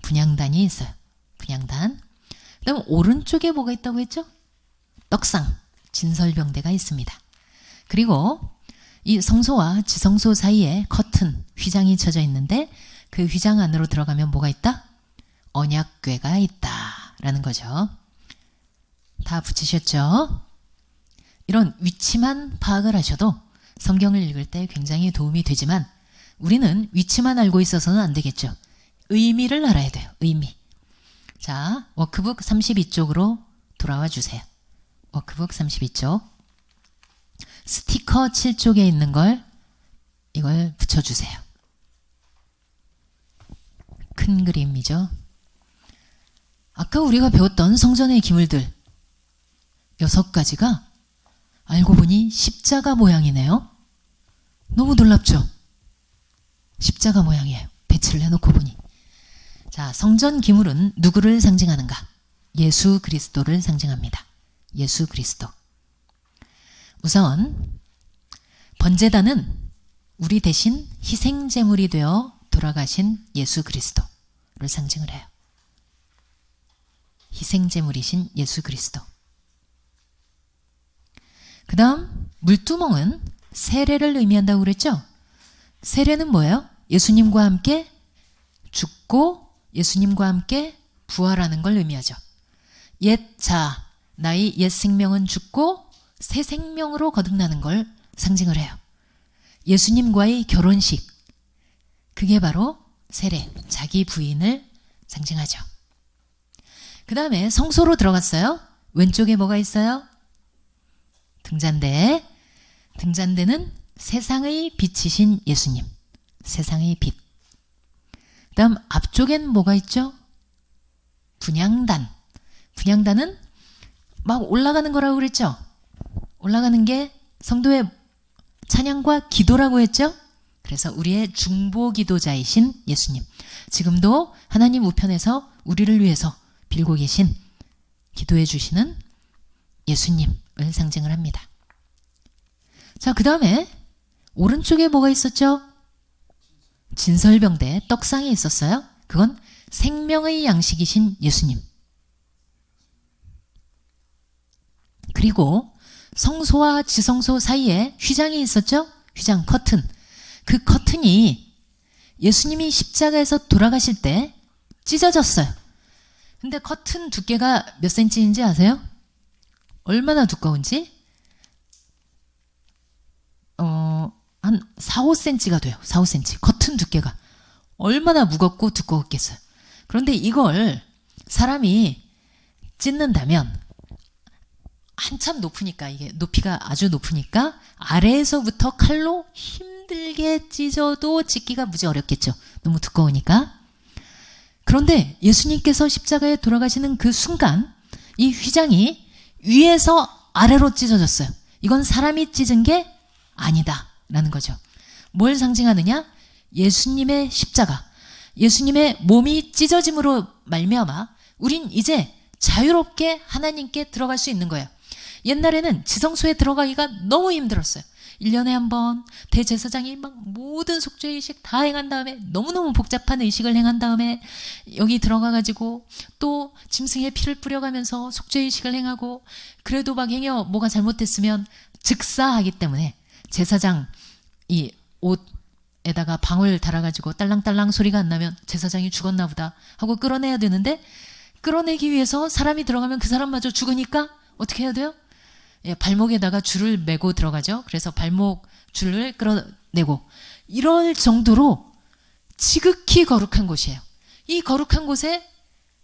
분향단이 있어요. 분향단. 그 다음 오른쪽에 뭐가 있다고 했죠? 떡상, 진설병대가 있습니다. 그리고 이 성소와 지성소 사이에 커튼, 휘장이 쳐져 있는데, 그 휘장 안으로 들어가면 뭐가 있다? 언약궤가 있다라는 거죠. 다 붙이셨죠? 이런 위치만 파악을 하셔도 성경을 읽을 때 굉장히 도움이 되지만, 우리는 위치만 알고 있어서는 안 되겠죠. 의미를 알아야 돼요. 의미. 자, 워크북 32쪽으로 돌아와 주세요. 워크북 32쪽. 스티커 7쪽에 있는 이걸 붙여주세요. 큰 그림이죠. 아까 우리가 배웠던 성전의 기물들 6가지가 알고 보니 십자가 모양이네요. 너무 놀랍죠? 십자가 모양이에요. 배치를 해놓고 보니. 자, 성전 기물은 누구를 상징하는가? 예수 그리스도를 상징합니다. 예수 그리스도. 우선 번제단은 우리 대신 희생제물이 되어 돌아가신 예수 그리스도를 상징을 해요. 희생제물이신 예수 그리스도. 그 다음 물두멍은 세례를 의미한다고 그랬죠? 세례는 뭐예요? 예수님과 함께 죽고 예수님과 함께 부활하는 걸 의미하죠. 옛 자, 나의 옛 생명은 죽고 새 생명으로 거듭나는 걸 상징을 해요. 예수님과의 결혼식, 그게 바로 세례, 자기 부인을 상징하죠. 그 다음에 성소로 들어갔어요. 왼쪽에 뭐가 있어요? 등잔대. 등잔대는 세상의 빛이신 예수님, 세상의 빛. 그 다음 앞쪽엔 뭐가 있죠? 분향단. 분향단은 막 올라가는 거라고 그랬죠? 올라가는 게 성도의 찬양과 기도라고 했죠? 그래서 우리의 중보기도자이신 예수님, 지금도 하나님 우편에서 우리를 위해서 빌고 계신, 기도해 주시는 예수님을 상징을 합니다. 자, 그 다음에 오른쪽에 뭐가 있었죠? 진설병대, 떡상이 있었어요. 그건 생명의 양식이신 예수님. 그리고 성소와 지성소 사이에 휘장이 있었죠? 휘장, 커튼. 그 커튼이 예수님이 십자가에서 돌아가실 때 찢어졌어요. 근데 커튼 두께가 몇 센치인지 아세요? 얼마나 두꺼운지? 한 4, 5cm가 돼요. 4, 5cm. 커튼 두께가. 얼마나 무겁고 두꺼웠겠어요. 그런데 이걸 사람이 찢는다면 한참 높으니까, 이게 높이가 아주 높으니까 아래에서부터 칼로 힘들게 찢어도 찢기가 무지 어렵겠죠. 너무 두꺼우니까. 그런데 예수님께서 십자가에 돌아가시는 그 순간 이 휘장이 위에서 아래로 찢어졌어요. 이건 사람이 찢은 게 아니다 라는 거죠. 뭘 상징하느냐? 예수님의 십자가, 예수님의 몸이 찢어짐으로 말미암아 우린 이제 자유롭게 하나님께 들어갈 수 있는 거예요. 옛날에는 지성소에 들어가기가 너무 힘들었어요. 1년에 한 번 대제사장이 막 모든 속죄의식 다 행한 다음에, 너무너무 복잡한 의식을 행한 다음에 여기 들어가가지고 또 짐승의 피를 뿌려가면서 속죄의식을 행하고, 그래도 막 행여 뭐가 잘못됐으면 즉사하기 때문에 제사장 이 옷에다가 방울 달아가지고 딸랑딸랑 소리가 안 나면 제사장이 죽었나 보다 하고 끌어내야 되는데, 끌어내기 위해서 사람이 들어가면 그 사람마저 죽으니까 어떻게 해야 돼요? 예, 발목에다가 줄을 메고 들어가죠. 그래서 발목 줄을 끌어내고, 이럴 정도로 지극히 거룩한 곳이에요. 이 거룩한 곳에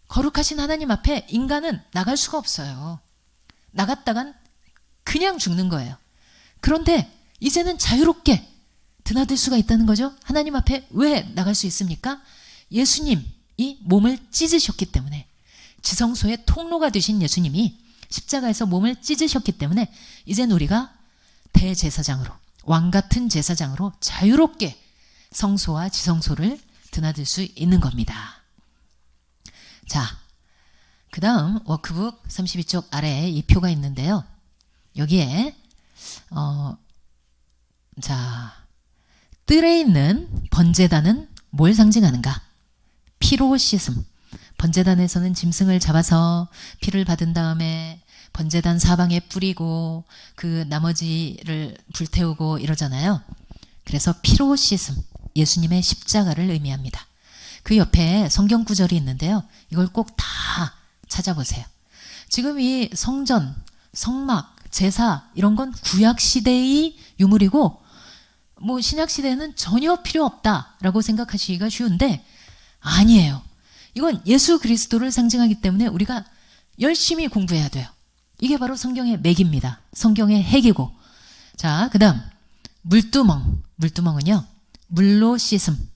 거룩하신 하나님 앞에 인간은 나갈 수가 없어요. 나갔다간 그냥 죽는 거예요. 그런데 이제는 자유롭게 드나들 수가 있다는 거죠. 하나님 앞에 왜 나갈 수 있습니까? 예수님이 몸을 찢으셨기 때문에, 지성소의 통로가 되신 예수님이 십자가에서 몸을 찢으셨기 때문에 이젠 우리가 대제사장으로, 왕같은 제사장으로 자유롭게 성소와 지성소를 드나들 수 있는 겁니다. 자, 그 다음 워크북 32쪽 아래에 이 표가 있는데요. 여기에 자, 뜰에 있는 번제단은 뭘 상징하는가? 피로 씻음. 번제단에서는 짐승을 잡아서 피를 받은 다음에 번제단 사방에 뿌리고 그 나머지를 불태우고 이러잖아요. 그래서 피로 씻음, 예수님의 십자가를 의미합니다. 그 옆에 성경 구절이 있는데요. 이걸 꼭 다 찾아보세요. 지금 이 성전, 성막, 제사 이런 건 구약시대의 유물이고, 뭐 신약시대에는 전혀 필요 없다라고 생각하시기가 쉬운데 아니에요. 이건 예수 그리스도를 상징하기 때문에 우리가 열심히 공부해야 돼요. 이게 바로 성경의 맥입니다. 성경의 핵이고. 자, 그 다음 물두멍. 물두멍은요, 물로 씻음.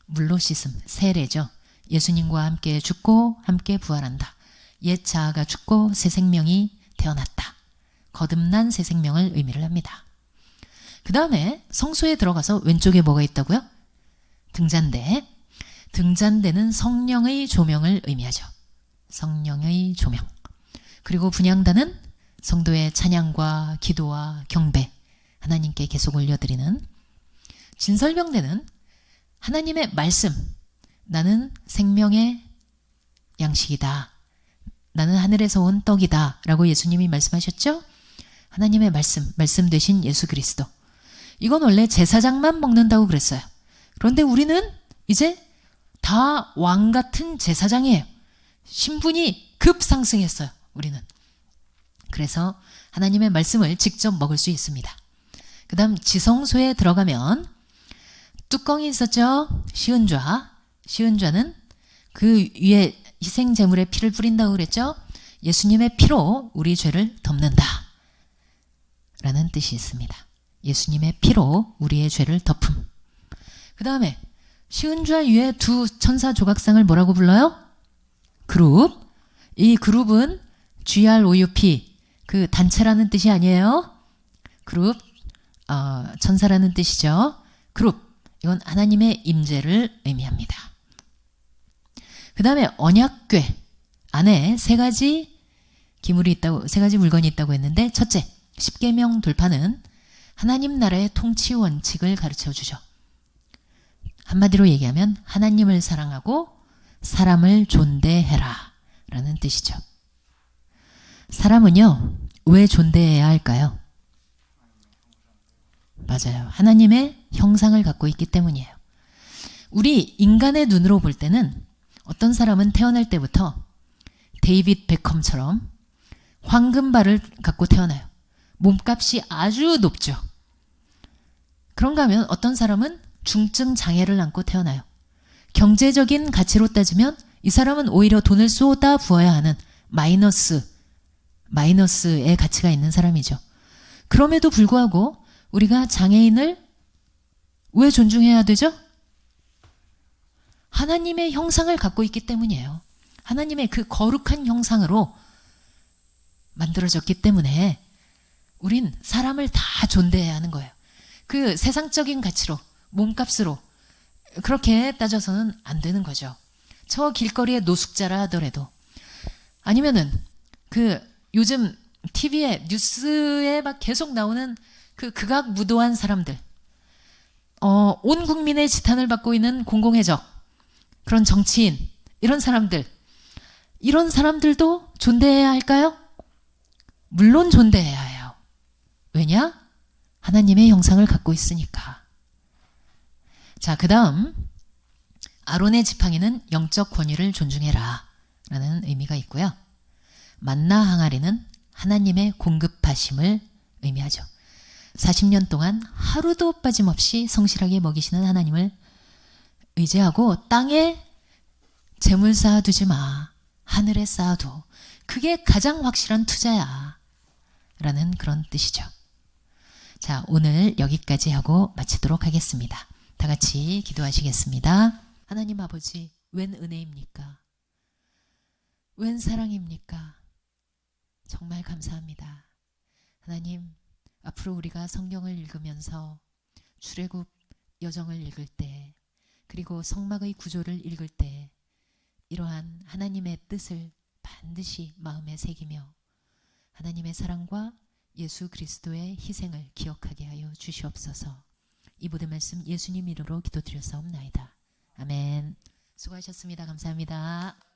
물로 씻음, 세례죠. 예수님과 함께 죽고 함께 부활한다. 옛 자아가 죽고 새 생명이 태어났다. 거듭난 새 생명을 의미를 합니다. 그 다음에 성소에 들어가서 왼쪽에 뭐가 있다고요? 등잔대. 등잔대는 성령의 조명을 의미하죠. 성령의 조명. 그리고 분향단은 성도의 찬양과 기도와 경배, 하나님께 계속 올려드리는. 진설병대는 하나님의 말씀, 나는 생명의 양식이다, 나는 하늘에서 온 떡이다 라고 예수님이 말씀하셨죠. 하나님의 말씀 되신 예수 그리스도. 이건 원래 제사장만 먹는다고 그랬어요. 그런데 우리는 이제 다 왕같은 제사장이에요. 신분이 급상승했어요, 우리는. 그래서 하나님의 말씀을 직접 먹을 수 있습니다. 그 다음 지성소에 들어가면 뚜껑이 있었죠. 시은좌. 시은좌는 그 위에 희생제물의 피를 뿌린다고 그랬죠. 예수님의 피로 우리 죄를 덮는다 라는 뜻이 있습니다. 예수님의 피로 우리의 죄를 덮음. 그 다음에 시은좌 위에 두 천사 조각상을 뭐라고 불러요? 그룹. 이 그룹은 GROUP, 그 단체라는 뜻이 아니에요. 그룹, 천사라는 뜻이죠. 그룹. 이건 하나님의 임재를 의미합니다. 그 다음에 언약궤 안에 세 가지 기물이 있다고, 세 가지 물건이 있다고 했는데, 첫째, 십계명 돌파는 하나님 나라의 통치 원칙을 가르쳐 주죠. 한마디로 얘기하면 하나님을 사랑하고 사람을 존대해라 라는 뜻이죠. 사람은요, 왜 존대해야 할까요? 맞아요. 하나님의 형상을 갖고 있기 때문이에요. 우리 인간의 눈으로 볼 때는 어떤 사람은 태어날 때부터 데이빗 베컴처럼 황금발을 갖고 태어나요. 몸값이 아주 높죠. 그런가 하면 어떤 사람은 중증 장애를 안고 태어나요. 경제적인 가치로 따지면 이 사람은 오히려 돈을 쏟아 부어야 하는 마이너스의 가치가 있는 사람이죠. 그럼에도 불구하고 우리가 장애인을 왜 존중해야 되죠? 하나님의 형상을 갖고 있기 때문이에요. 하나님의 그 거룩한 형상으로 만들어졌기 때문에 우린 사람을 다 존대해야 하는 거예요. 그 세상적인 가치로, 몸값으로 그렇게 따져서는 안 되는 거죠. 저 길거리의 노숙자라 하더라도, 아니면은 그 요즘 TV에 뉴스에 막 계속 나오는 그 극악무도한 사람들, 온 국민의 지탄을 받고 있는 공공의적, 그런 정치인, 이런 사람들도 존대해야 할까요? 물론 존대해야 해요. 왜냐? 하나님의 형상을 갖고 있으니까. 자, 그 다음 아론의 지팡이는 영적 권위를 존중해라. 라는 의미가 있고요. 만나 항아리는 하나님의 공급하심을 의미하죠. 40년 동안 하루도 빠짐없이 성실하게 먹이시는 하나님을 의지하고 땅에 재물 쌓아두지 마. 하늘에 쌓아둬. 그게 가장 확실한 투자야. 라는 그런 뜻이죠. 자, 오늘 여기까지 하고 마치도록 하겠습니다. 다 같이 기도하시겠습니다. 하나님 아버지, 웬 은혜입니까? 웬 사랑입니까? 정말 감사합니다. 하나님, 앞으로 우리가 성경을 읽으면서 출애굽 여정을 읽을 때, 그리고 성막의 구조를 읽을 때 이러한 하나님의 뜻을 반드시 마음에 새기며 하나님의 사랑과 예수 그리스도의 희생을 기억하게 하여 주시옵소서. 이 모든 말씀 예수님 이름으로 기도드렸사옵나이다. 아멘. 수고하셨습니다. 감사합니다.